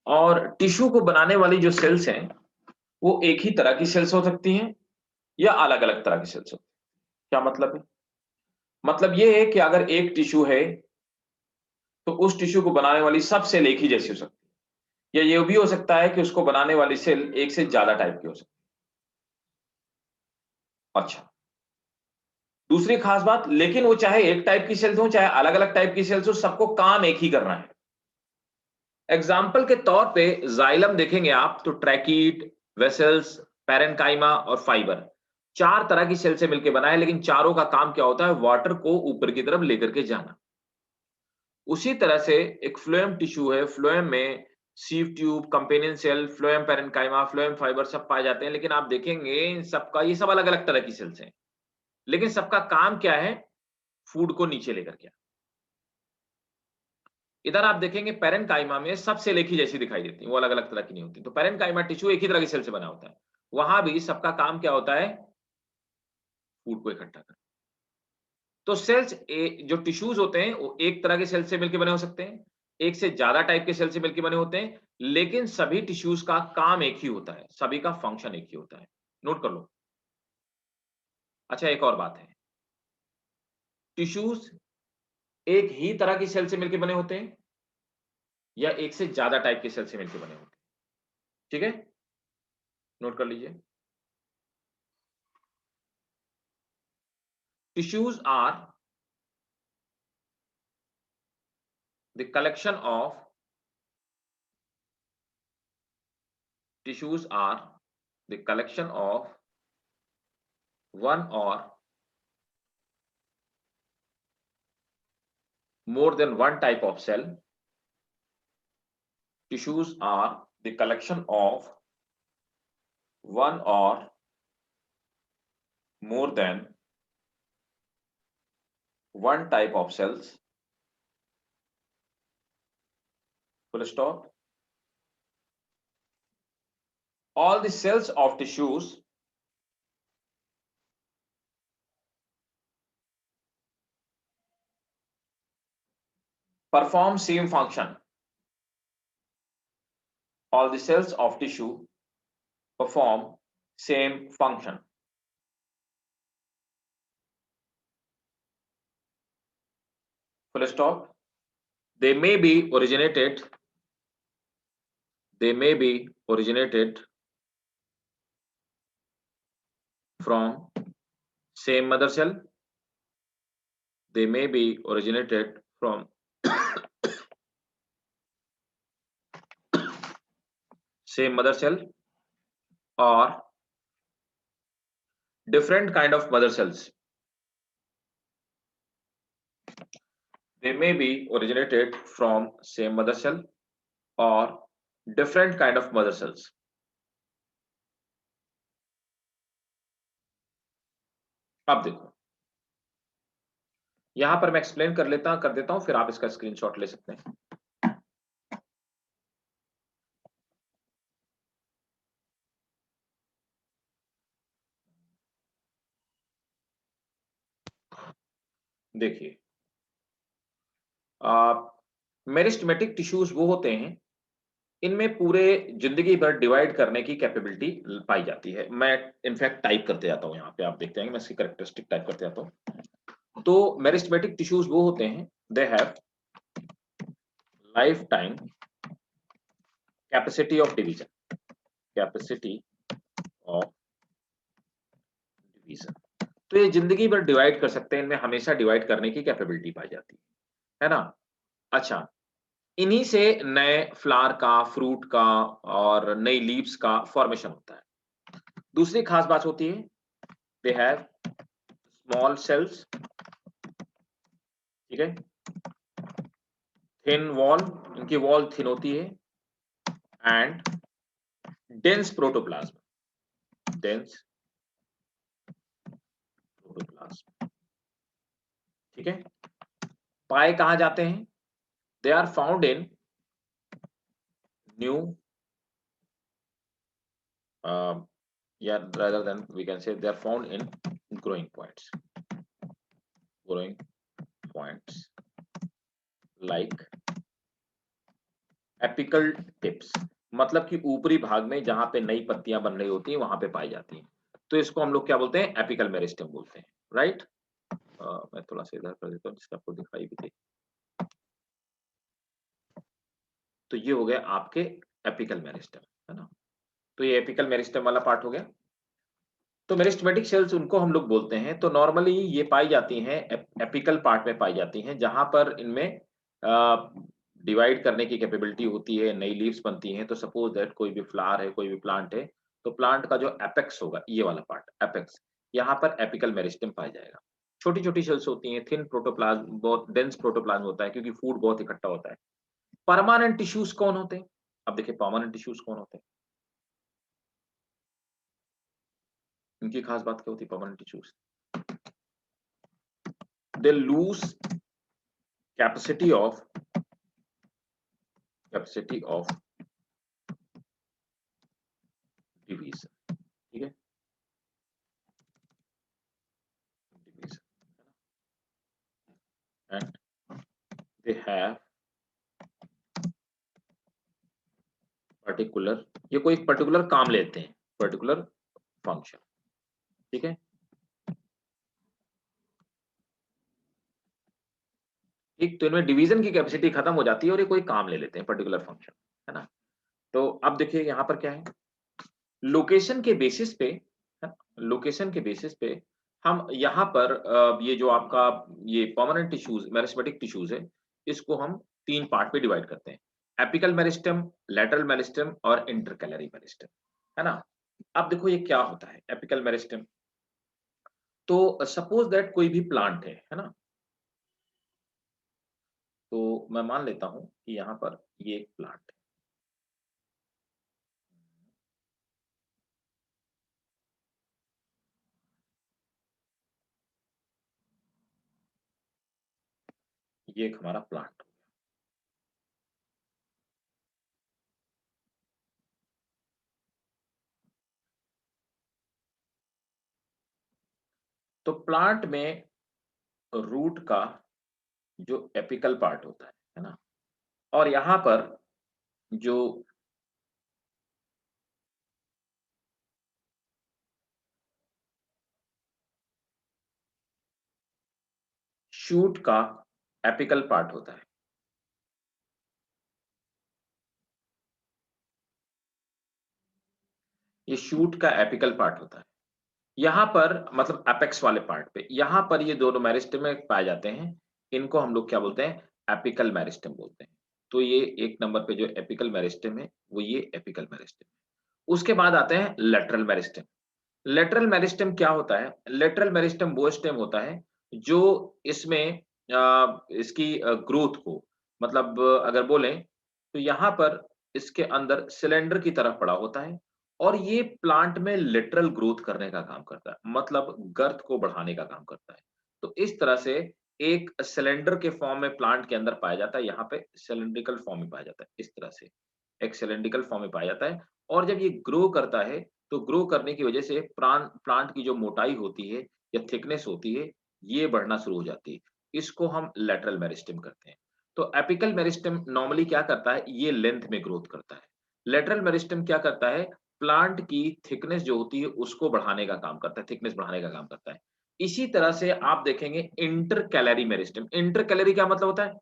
और टिश्यू को बनाने वाली जो सेल्स हैं वो एक ही तरह की सेल्स हो सकती हैं या अलग अलग तरह की सेल्स होती हैं। क्या मतलब है? मतलब ये है कि अगर एक टिश्यू है तो उस टिश्यू को बनाने वाली सब सेल एक ही जैसी हो सकती है, या ये भी हो सकता है कि उसको बनाने वाली सेल एक से ज्यादा टाइप की हो सकती है। अच्छा, दूसरी खास बात, लेकिन वो चाहे एक टाइप की सेल्स हो चाहे अलग अलग टाइप की सेल्स हो, सबको काम एक ही करना है। एग्जाम्पल के तौर पे जाइलम देखेंगे आप तो ट्रैकीट, वेसल्स, पैरेनकाइमा और फाइबर, चार तरह की सेल से मिलकर बना है, लेकिन चारों का काम क्या होता है? वाटर को ऊपर की तरफ लेकर के जाना। उसी तरह से एक फ्लोएम टिश्यू है, फ्लोएम में sieve tube, companion cell, phloem parenchyma, phloem fibre सब पाए जाते हैं, लेकिन आप देखेंगे इन सबका, ये सब अलग अलग तरह की सेल्स हैं, लेकिन सबका काम क्या है? फूड को नीचे लेकर के। इधर आप देखेंगे पैरेनकाइमा में सब सेल एक ही जैसी दिखाई देती है, वो अलग अलग तरह की नहीं होती। तो पैरेनकाइमा टिश्यू एक ही तरह की सेल से बना होता है, वहां भी सबका काम क्या होता है? फूड को इकट्ठा करना। तो सेल्स जो टिश्यूज होते हैं वो एक तरह के सेल से मिलकर बने हो सकते हैं, एक से ज्यादा टाइप के सेल से मिलकर बने होते हैं, लेकिन सभी टिश्यूज का काम एक ही होता है, सभी का फंक्शन एक ही होता है। नोट कर लो। अच्छा, एक और बात है, टिश्यूज एक ही तरह की सेल से मिलकर बने होते हैं या एक से ज्यादा टाइप के सेल से मिलकर बने होते हैं। ठीक है, नोट कर लीजिए। Tissues are the collection of tissues are the collection of one or more than one type of cell. Tissues are the collection of one or more than one type of cells. Full stop. All the cells of tissues perform same function. All the cells of tissue perform same function. Full stop. They may be originated from same mother cell. They may be originated from same mother cell or different kind of mother cells. They may be originated from same mother cell or different kind of mother cells. अब देखो, यहां पर मैं explain कर देता हूं, फिर आप इसका स्क्रीनशॉट ले सकते हैं। देखिए, मेरिस्टेमेटिक टिश्यूज वो होते हैं, इनमें पूरे जिंदगी भर डिवाइड करने की कैपेबिलिटी पाई जाती है। मैं इनफैक्ट टाइप करते जाता हूँ, यहाँ पे आप देखते हैं मैं इसकी कैरेक्टरिस्टिक टाइप करते जाता हूँ। तो मेरिस्टेमेटिक टिश्यूज वो होते हैं, they have life time capacity of division, capacity of division. तो ये जिंदगी भर डिवाइड कर सकते हैं, इनमें हमेशा डिवाइड करने की कैपेबिलिटी पाई जाती है ना? अच्छा, इन्हीं से नए फ्लावर का, फ्रूट का और नई लीव्स का फॉर्मेशन होता है। दूसरी खास बात होती है, दे हैव स्मॉल सेल्स, ठीक है, थिन वॉल, इनकी वॉल थिन होती है, and dense protoplasm, dense protoplasm, ठीक है। पाए कहाँ जाते हैं? They are found in new, yeah, rather than we can say they are found in growing points, growing points like apical tips, मतलब कि ऊपरी भाग में जहां पे नई पत्तियां बन रही होती हैं वहां पे पाई जाती हैं। तो इसको हम लोग क्या बोलते हैं? एपिकल मेरिस्टेम बोलते हैं, राइट। मैं थोड़ा सा इधर कर देता हूँ जिससे आपको दिखाई भी दे। तो ये हो गया आपके एपिकल मेरिस्टेम, है ना। तो ये एपिकल मेरिस्टेम वाला पार्ट हो गया। तो मेरिस्टेमेटिक सेल्स उनको हम लोग बोलते हैं। तो नॉर्मली ये पाई जाती हैं एपिकल पार्ट में पाई जाती हैं, जहां पर इनमें डिवाइड करने की कैपेबिलिटी होती है, नई लीव्स बनती हैं। तो सपोज दैट कोई भी फ्लावर है, कोई भी प्लांट है, तो प्लांट का जो एपेक्स होगा, ये वाला पार्ट एपेक्स, यहाँ पर एपिकल मेरिस्टेम पाया जाएगा। छोटी छोटी सेल्स होती हैं, थिन प्रोटोप्लाज्म, बहुत डेंस प्रोटोप्लाज्म होता है क्योंकि फूड बहुत इकट्ठा होता है। परमानेंट टिश्यूज कौन होते हैं? अब देखिए परमानेंट टिश्यूज कौन होते हैं, इनकी खास बात क्या होती है permanent tissues? They lose capacity of division, ठीक है, division, and they have particular, ये कोई पर्टिकुलर काम लेते हैं, पर्टिकुलर फंक्शन, ठीक है। ठीक, तो इनमें डिवीजन की कैपेसिटी खत्म हो जाती है और ये कोई काम ले लेते हैं, पर्टिकुलर फंक्शन, है ना। तो अब देखिए यहाँ पर क्या है, लोकेशन के बेसिस पे, है, लोकेशन के बेसिस पे हम यहाँ पर ये जो आपका ये परमानेंट टिश्यूज, मेरिस्टेमेटिक टिश्यूज है, इसको हम 3 पार्ट में डिवाइड करते हैं। एपिकल मेरिस्टेम, लैटरल मेरिस्टेम और इंटरकैलरी मेरिस्टेम, है ना। अब देखो ये क्या होता है एपिकल मेरिस्टेम। तो सपोज दैट कोई भी प्लांट है ना। तो मैं मान लेता हूँ कि यहाँ पर ये एक प्लांट है। ये एक हमारा प्लांट। तो प्लांट में रूट का जो एपिकल पार्ट होता है ना, और यहाँ पर जो शूट का एपिकल पार्ट होता है, ये शूट का एपिकल पार्ट होता है। यहाँ पर मतलब एपेक्स वाले पार्ट पे, यहाँ पर ये दोनों मेरिस्टेम में पाए जाते हैं। इनको हम लोग क्या बोलते हैं? एपिकल मेरिस्टेम बोलते हैं। तो ये एक नंबर पे जो एपिकल मेरिस्टेम है, वो ये एपिकल मेरिस्टेम है। उसके बाद आते हैं लेटरल मेरिस्टेम। लेटरल मेरिस्टेम क्या होता है? लेटरल मेरिस्टेम वो स्टेम होता है जो इसमें इसकी ग्रोथ को, मतलब अगर बोलें तो यहाँ पर इसके अंदर सिलेंडर की तरह पड़ा होता है और ये प्लांट में लेटरल ग्रोथ करने का काम करता है, मतलब गर्थ को बढ़ाने का काम करता है। तो इस तरह से एक सिलेंडर के फॉर्म में प्लांट के अंदर पाया जाता है, यहाँ पे सिलिंड्रिकल फॉर्म में पाया जाता है, इस तरह से एक सिलिंड्रिकल फॉर्म में पाया जाता है। और जब ये ग्रो करता है तो ग्रो करने की वजह से प्लांट की जो मोटाई होती है या थिकनेस होती है, ये बढ़ना शुरू हो जाती है। इसको हम लेटरल मेरिस्टेम करते हैं। तो एपिकल मेरिस्टेम नॉर्मली क्या करता है, ये लेंथ में ग्रोथ करता है। लेटरल मेरिस्टेम क्या करता है, प्लांट की थिकनेस जो होती है उसको बढ़ाने का काम करता है, थिकनेस बढ़ाने का काम करता है। इसी तरह से आप देखेंगे इंटरकैलरी मेरिस्टेम। इंटरकैलरी क्या मतलब होता है,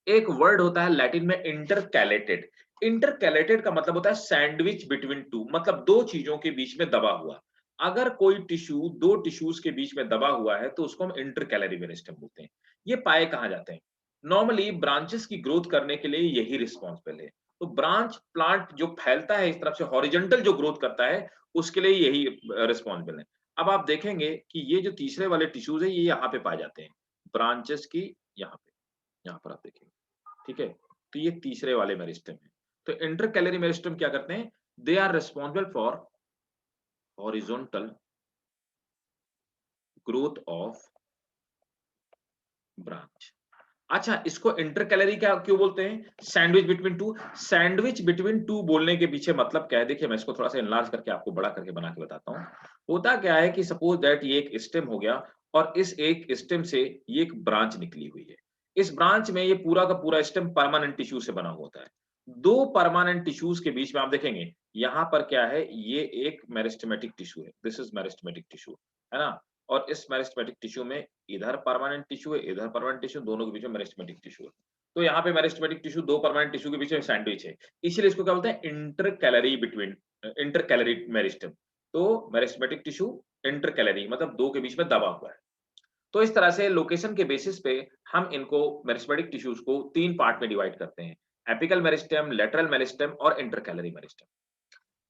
एक वर्ड होता है लैटिन में इंटरकैलेटेड। इंटरकैलेटेड का मतलब होता है सैंडविच बिटवीन टू, मतलब दो चीजों के बीच में दबा हुआ। अगर कोई टिश्यू दो टिश्यूज के बीच में दबा हुआ है तो उसको हम इंटरकैलरी मेरिस्टेम बोलते हैं। ये पाए कहाँ जाते हैं, नॉर्मली ब्रांचेस की ग्रोथ करने के लिए यही रिस्पॉन्सिबल है। तो ब्रांच प्लांट जो फैलता है इस तरफ से हॉरिजॉन्टल जो ग्रोथ करता है उसके लिए यही रिस्पॉन्सिबल है। अब आप देखेंगे कि ये जो तीसरे वाले टिश्यूज है ये यहाँ पे पाए जाते हैं, ब्रांचेस की यहाँ पे, यहाँ पर आप देखेंगे, ठीक है। तो ये तीसरे वाले मेरिस्टेम है। तो इंटरकैलरी मेरिस्टेम क्या करते हैं, they are responsible for horizontal growth of branch. अच्छा, इसको इंटरकैलरी क्या क्यों बोलते हैं, sandwich between two. Sandwich between two बोलने के पीछे मतलब क्या है, देखिए मैं इसको थोड़ा सा एनलार्ज करके आपको बड़ा करके बना के बताता हूँ। होता क्या है कि सपोज दैट ये एक स्टेम हो गया और इस एक स्टेम से ये एक ब्रांच निकली हुई है। इस ब्रांच में ये पूरा का पूरा स्टेम परमानेंट टिश्यू से बना होता है। दो परमानेंट टिश्यूज के बीच में आप देखेंगे यहाँ पर क्या है, ये एक मेरिस्टेमेटिक टिश्यू है, दिस इज मेरिस्टेमेटिक टिश्यू, है ना। और इस मेरिस्टेमेटिक टिश्यू में इधर परमानेंट टिश्यू है, इधर परमानेंट टिश्यू, दोनों के बीच में मेरिस्टेमेटिक टिश्यू है। तो यहाँ पे मेरिस्टेमेटिक टिश्यू दो परमानेंट टिश्यू के बीच में सैंडविच है, इसीलिए इसको क्या बोलते हैं, इंटरकैलरी बिटवीन, इंटरकैलरी मेरिस्टेम। तो मेरिस्टेमेटिक टिश्यू इंटरकैलरी मतलब दो के बीच में दबा हुआ है। तो इस तरह से लोकेशन के बेसिस पे हम इनको मेरिस्टेमेटिक टिश्यूज को तीन पार्ट में डिवाइड करते हैं, एपिकल मेरिस्टेम, लेटरल मेरिस्टेम और इंटरकैलरी मेरिस्टेम।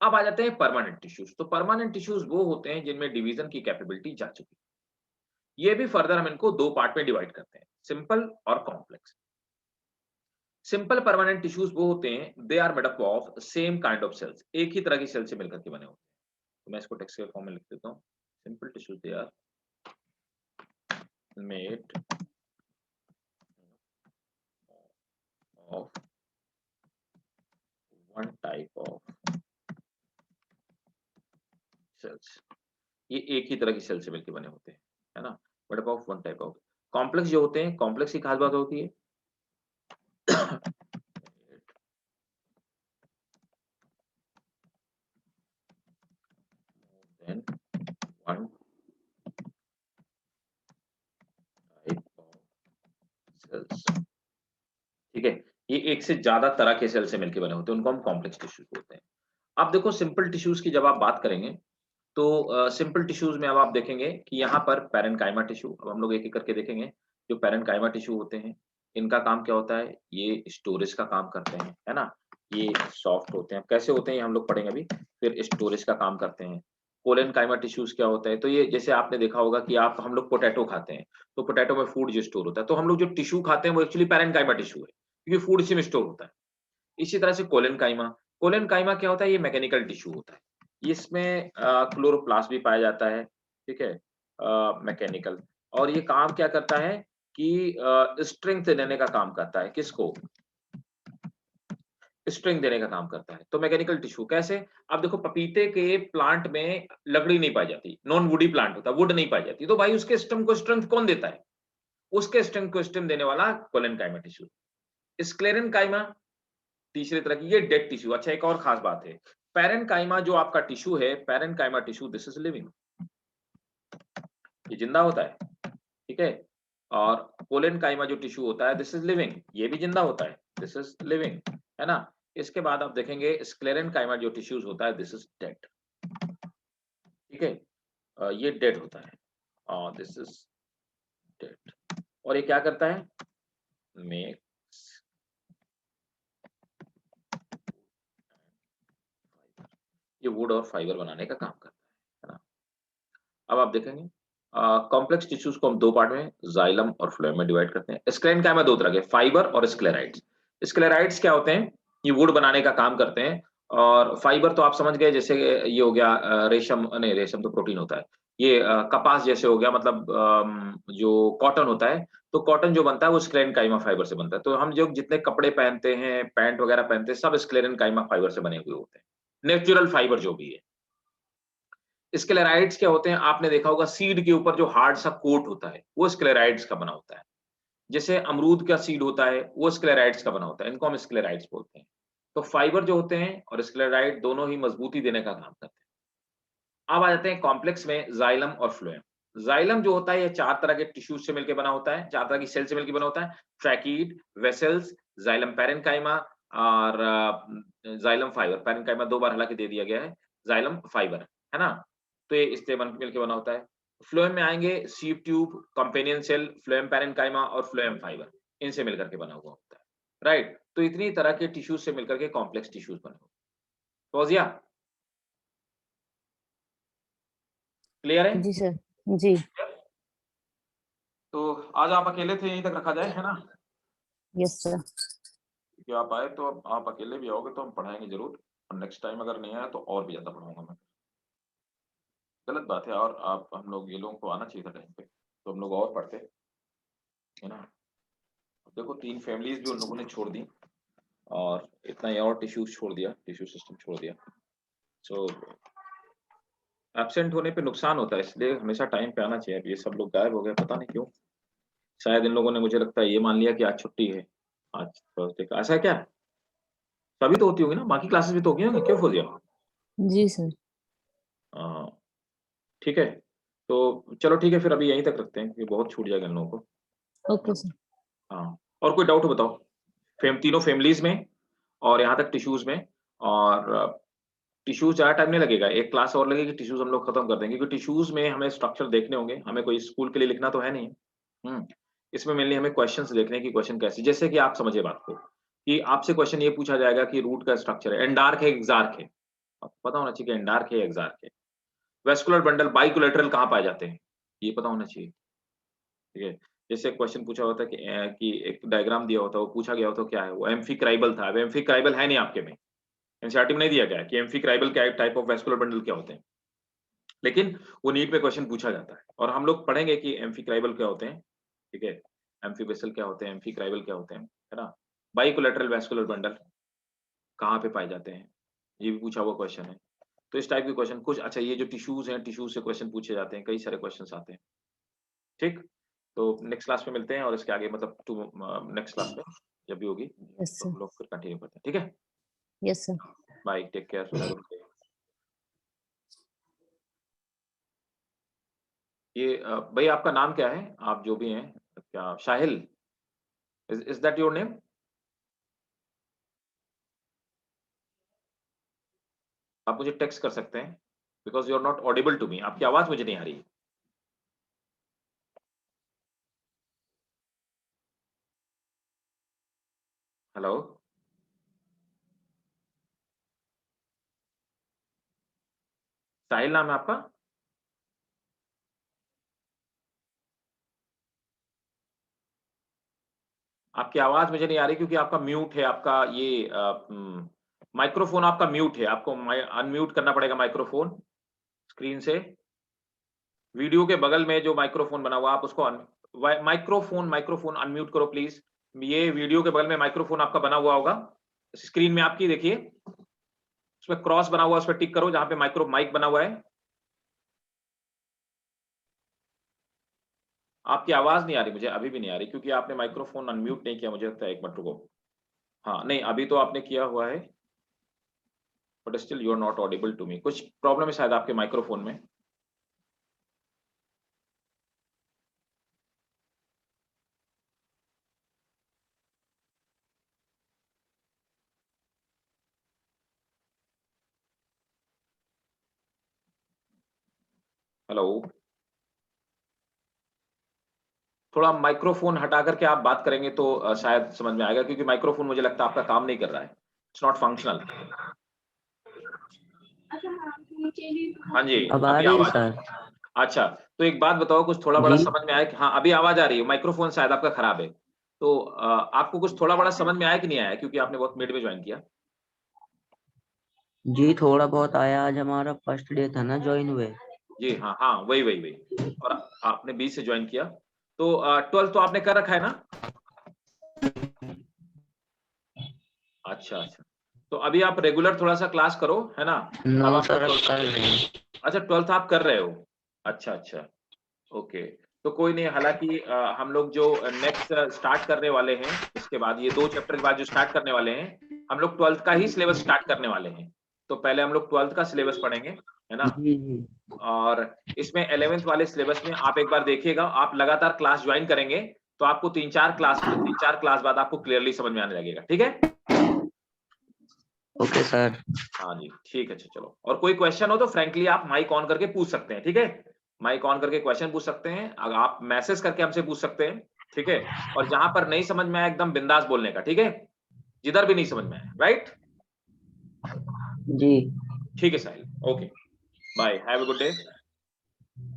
अब आ जाते हैं परमानेंट टिश्यूज। तो परमानेंट टिश्यूज वो होते हैं जिनमें डिवीजन की कैपेबिलिटी जा चुकी है। ये भी फर्दर हम इनको दो पार्ट में डिवाइड करते हैं, सिंपल और कॉम्प्लेक्स। सिंपल परमानेंट टिश्यूज वो होते हैं, they are made up of same kind of cells, एक ही तरह की सेल से मिलकर के बने होते हैं। तो मैं इसको टेक्स्ट के फॉर्म में लिख देता हूँ, simple tissues they are made of one type of cells, ये एक ही तरह की सेल से मिलकर बने होते हैं, है ना। Made up of one type of. Complex जो होते हैं, कॉम्प्लेक्स की खास बात होती है than one type of cells, ठीक है। ये एक से ज्यादा तरह के सेल से मिलकर बने होते हैं, उनको हम कॉम्प्लेक्स टिश्यूज बोलते हैं। अब देखो सिंपल टिश्यूज की जब आप बात करेंगे तो सिंपल टिश्यूज में अब आप देखेंगे कि यहाँ पर पैरेन्काइमा टिश्यू, अब हम लोग एक एक करके देखेंगे। जो पैरेन्काइमा टिश्यू होते हैं इनका काम क्या होता है, ये स्टोरेज का काम करते हैं, है ना। ये सॉफ्ट होते हैं, कैसे होते हैं ये हम लोग पढ़ेंगे अभी। फिर स्टोरेज का काम करते हैं। कोलेनकाइमा टिश्यूज क्या होता है, तो ये जैसे आपने देखा होगा कि आप हम लोग पोटैटो खाते हैं, तो पोटैटो में फूड जो स्टोर होता है, तो हम लोग जो टिश्यू खाते हैं वो एक्चुअली पैरेन्काइमा टिश्यू है, क्योंकि फूड इसी में स्टोर होता है। इसी तरह से कोलेनकाइमा, कोलेनकाइमा क्या होता है, ये मैकेनिकल टिश्यू होता है। इसमें क्लोरोप्लास्ट भी पाया जाता है, ठीक है, मैकेनिकल। और ये काम क्या करता है कि स्ट्रेंथ देने का काम करता है, किसको, स्ट्रेंथ देने का काम करता है। तो मैकेनिकल टिश्यू कैसे, अब देखो पपीते के प्लांट में लकड़ी नहीं पाई जाती, नॉन वुडी प्लांट होता है, वुड नहीं पाई जाती, तो भाई उसके स्टेम को स्ट्रेंथ कौन देता है, उसके स्टेम को स्टेम देने वाला कोलेनकाइमा टिश्यू। स्क्लेरेनकाइमा तीसरे तरह की, ये डेड टिश्यू। अच्छा, एक और खास बात है, पैरेन्काइमा जो आपका टिश्यू है, parenchyma tissue this is living, ये जिंदा होता है, ठीक है। और कोलेनकाइमा जो टिश्यू होता है दिस इज लिविंग, ये भी जिंदा होता है, दिस इज लिविंग, है ना। इसके बाद आप देखेंगे स्क्लेरेनकाइमा जो टिश्यूज होता है दिस इज डेड, ठीक है, ये डेड होता है और दिस इज डेड। और ये क्या करता है, मेक्स, ये वुड और फाइबर बनाने का काम करता है ना। अब आप देखेंगे कॉम्प्लेक्स टिश्यूज को हम दो पार्ट में, जाइलम और फ्लोएम में डिवाइड करते हैं। स्क्लेरेनकाइमा दो तरह के, फाइबर और स्क्लेराइड्स। स्क्लेराइड्स क्या होते हैं, ये वुड बनाने का काम करते हैं। और फाइबर तो आप समझ गए, जैसे ये हो गया रेशम, नहीं रेशम तो प्रोटीन होता है। ये कपास जैसे हो गया, मतलब जो कॉटन होता है, तो कॉटन जो बनता है वो स्क्लेरेनकाइमा फाइबर से बनता है। तो हम जो जितने कपड़े पहनते हैं, पैंट वगैरह पहनते हैं, सब स्क्लेरेनकाइमा फाइबर से बने हुए होते हैं, नेचुरल फाइबर जो भी है। स्क्लेराइड्स क्या होते हैं, आपने देखा होगा सीड के ऊपर जो हार्ड सा कोट होता है वो स्क्लेराइड्स का बना होता है। जैसे अमरूद का सीड होता है, वो स्क्लेराइड्स का बना होता है, इनको हम स्क्लेराइड्स बोलते हैं। तो फाइबर जो होते हैं और स्क्लेराइड दोनों ही मजबूती देने का काम करते हैं। अब आ जाते हैं कॉम्प्लेक्स में, जाइलम और फ्लोएम। जाइलम जो होता है ये 4 तरह के टिश्यूज से मिलकर बना होता है, 4 तरह की सेल से मिलकर बना होता है। ट्रैकीड, वेसल्स, जाइलम पैरेन्काइमा और जाइलम फाइबर। पैरेन्काइमा 2 बार हालाँकि दे दिया गया है, जाइलम फाइबर, है ना? तो ये इससे बन मिलके बना होता है। फ्लोएम में आएँगे sieve tube, companion cell, phloem parenchyma और फ्लोएम फाइबर, इनसे मिलकर के बना हुआ होता है, राइट? तो इतनी तरह के टिश्यूज से मिलकर के कॉम्प्लेक्स टिश्यूज बने हुए हैं। फौजिया, क्लियर है? जी सर। जी। तो आज आप अकेले थे, यहीं तक रखा जाए, है ना? Yes sir. क्योंकि आप आए तो अब आप अकेले भी आओगे तो हम पढ़ाएँगे ज़रूर, और नेक्स्ट टाइम अगर नहीं आया तो और भी ज़्यादा पढ़ाऊँगा मैं। गलत बात है, और आप हम लोग ये लोगों को आना चाहिए था टाइम पे, तो हम लोग और पढ़ते, है ना? अब देखो 3 फैमिलीज़ भी उन लोगों ने छोड़ दी और इतना ही और टिश्यूज़ छोड़ दिया, टिश्यू सिस्टम छोड़ दिया। सो एब्सेंट होने पे नुकसान होता है, इसलिए हमेशा टाइम पे आना चाहिए। अब ये सब लोग गायब हो गए, पता नहीं क्यों? शायद इन लोगों ने, मुझे लगता है, ये मान लिया कि आज छुट्टी है, आज थर्सडे का। ऐसा है क्या? तभी तो होती होगी ना, बाकी क्लासेस भी तो होंगी ना, क्यों फौजिया? जी सर। हाँ, ठीक है। तो चलो ठीक है, फिर अभी यहीं तक रखते हैं, क्योंकि बहुत छूट जाएगा इन लोगों को। Okay sir. हाँ, और कोई डाउट हो बताओ? तीनों फैमिलीज़ में और यहाँ तक टिश्यूज़ में, और टिश्यूज़ ज़्यादा टाइम नहीं लगेगा, एक क्लास और लगेगी, टिश्यूज़ हम लोग खत्म कर देंगे, क्योंकि टिश्यूज़ में हमें स्ट्रक्चर देखने होंगे, हमें कोई स्कूल के लिए लिखना तो है नहीं। हुँ, इसमें मेनली हमें क्वेश्चन्स देखने हैं कि क्वेश्चन कैसे, जैसे कि आप समझिए बात को, कि आपसे क्वेश्चन ये पूछा जाएगा कि रूट का स्ट्रक्चर है, एंडार्क है, एक्सार्क है। आपको पता होना चाहिए कि एंडार्क है, एक्सार्क है। वेस्कुलर बंडल बाइकोलेटरल कहाँ पाए जाते हैं, ये पता होना चाहिए, ठीक है? जैसे क्वेश्चन पूछा होता है कि एक डायग्राम दिया होता है, वो पूछा गया होता है क्या है वो, एम्फिक्राइबल था, अब एम्फिक्राइबल है नहीं आपके में, एनसीईआरटी में नहीं दिया गया है कि एम्फिक्राइबल क्या टाइप ऑफ वेस्कुलर बंडल क्या होते हैं, लेकिन वो नीट में क्वेश्चन पूछा जाता है, और हम लोग पढ़ेंगे कि एम्फिक्राइबल क्या होते हैं, ठीक है? एम्फीबेसल क्या होते हैं, एम्फिक्राइबल क्या होते हैं, है ना? बाइकोलेटरल वेस्कुलर बंडल कहाँ पे पाए जाते हैं, ये भी पूछा हुआ क्वेश्चन है। तो इस टाइप के क्वेश्चन कुछ, अच्छा ये जो टिश्यूज़ हैं, टिश्यूज़ से क्वेश्चन पूछे जाते हैं, कई सारे क्वेश्चन्स आते हैं, ठीक? तो नेक्स्ट क्लास में मिलते हैं, और इसके आगे मतलब नेक्स्ट क्लास में जब भी होगी, यस तो सर। हम लोग फिर कंटिन्यू करते हैं, ठीक है? Yes sir. Bye, take care, have a good day. ये भई आपका नाम क्या है? आप जो भी हैं, क्या Shahil? Is that your name? आप मुझे टेक्स्ट कर सकते हैं, because you are not audible to me, आपकी आवाज़ मुझे नहीं आ रही है। हेलो? साहिल नाम है आपका? आपकी आवाज़ मुझे नहीं आ रही, क्योंकि आपका म्यूट है, आपका ये माइक्रोफ़ोन आपका म्यूट है, आपको अनम्यूट करना पड़ेगा माइक्रोफ़ोन स्क्रीन से। वीडियो के बगल में जो माइक्रोफ़ोन बना हुआ है, आप उसको माइक्रोफ़ोन अनम्यूट करो प्लीज़। ये वीडियो के बगल में माइक्रोफ़ोन आपका बना हुआ होगा, स्क्रीन में आपकी देखिए, उसमें क्रॉस बना हुआ है, उसपे टिक करो जहाँ पे माइक बना हुआ है। आपकी आवाज़ नहीं आ रही मुझे, अभी भी नहीं आ रही, क्योंकि आपने माइक्रोफ़ोन अनम्यूट नहीं किया, मुझे लगता है। 1 मिनट रुको। हाँ, नहीं अभी तो आपने किया हुआ है, but still you are not audible to me, कुछ प्रॉब्लम है शायद आपके माइक्रोफ़ोन में। हेलो? थोड़ा माइक्रोफ़ोन हटा कर के आप बात करेंगे तो शायद समझ में आएगा, क्योंकि माइक्रोफ़ोन मुझे लगता है आपका काम नहीं कर रहा है। It's not functional. हाँ जी, अब आ अभी रही है आवाज़। सर? अच्छा, तो एक बात बताओ, कुछ थोड़ा-बड़ा जी। समझ में आया कि हाँ, अभी आवाज़ आ रही है, माइक्रोफ़ोन शायद आपका खराब है। तो आपको कुछ थोड़ा-बड़ा समझ में आया कि नहीं आया? क्योंकि आपने बहुत मिड में जॉइन किया। जी थोड़ा बहुत आया, आज हमारा फर्स्ट डे था ना ज्वाइन हुए। जी, हाँ, हाँ, वही। और आपने 20 से जॉइन किया। तो 12th तो आपने कर रखा है ना? अच्छा। तो अभी आप रेगुलर थोड़ा-सा क्लास करो, है ना? नो अब आपका सर अब 12th। कर रहे हैं। अच्छा, 12th आप कर रहे हो। अच्छा, ओके। तो कोई नहीं, हालांकि हम लोग जो नेक्स्ट स्टार्ट करने वाले हैं, इसके बाद ये 2 चैप्टर के बाद जो स्टार्ट करने वाले हैं, हम लोग 12th का ही सिलेबस स्टार्ट करने वाले हैं। तो पहले हम लोग 12th का सिलेबस पढ़ेंगे, है ना? जी जी और इसमें 11th वाले सिलेबस में आप एक बार देखिएगा, आप लगातार क्लास ज्वाइन करेंगे तो आपको 3-4 क्लास बाद आपको क्लियरली समझ में आने लगेगा। ठीक है? Okay sir. हाँ जी, ठीक है। चलो, और कोई क्वेश्चन हो तो फ्रैंकली आप माइक ऑन करके पूछ सकते हैं। ठीक है? माइक ऑन करके क्वेश्चन पूछ सकते हैं, अगर आप मैसेज करके हमसे पूछ सकते हैं। ठीक है? और जहां पर नहीं समझ में आया एकदम बिंदास बोलने का। ठीक है? जिधर भी नहीं समझ में आया, राइट? जी ठीक है Sahil, okay, bye, have a good day.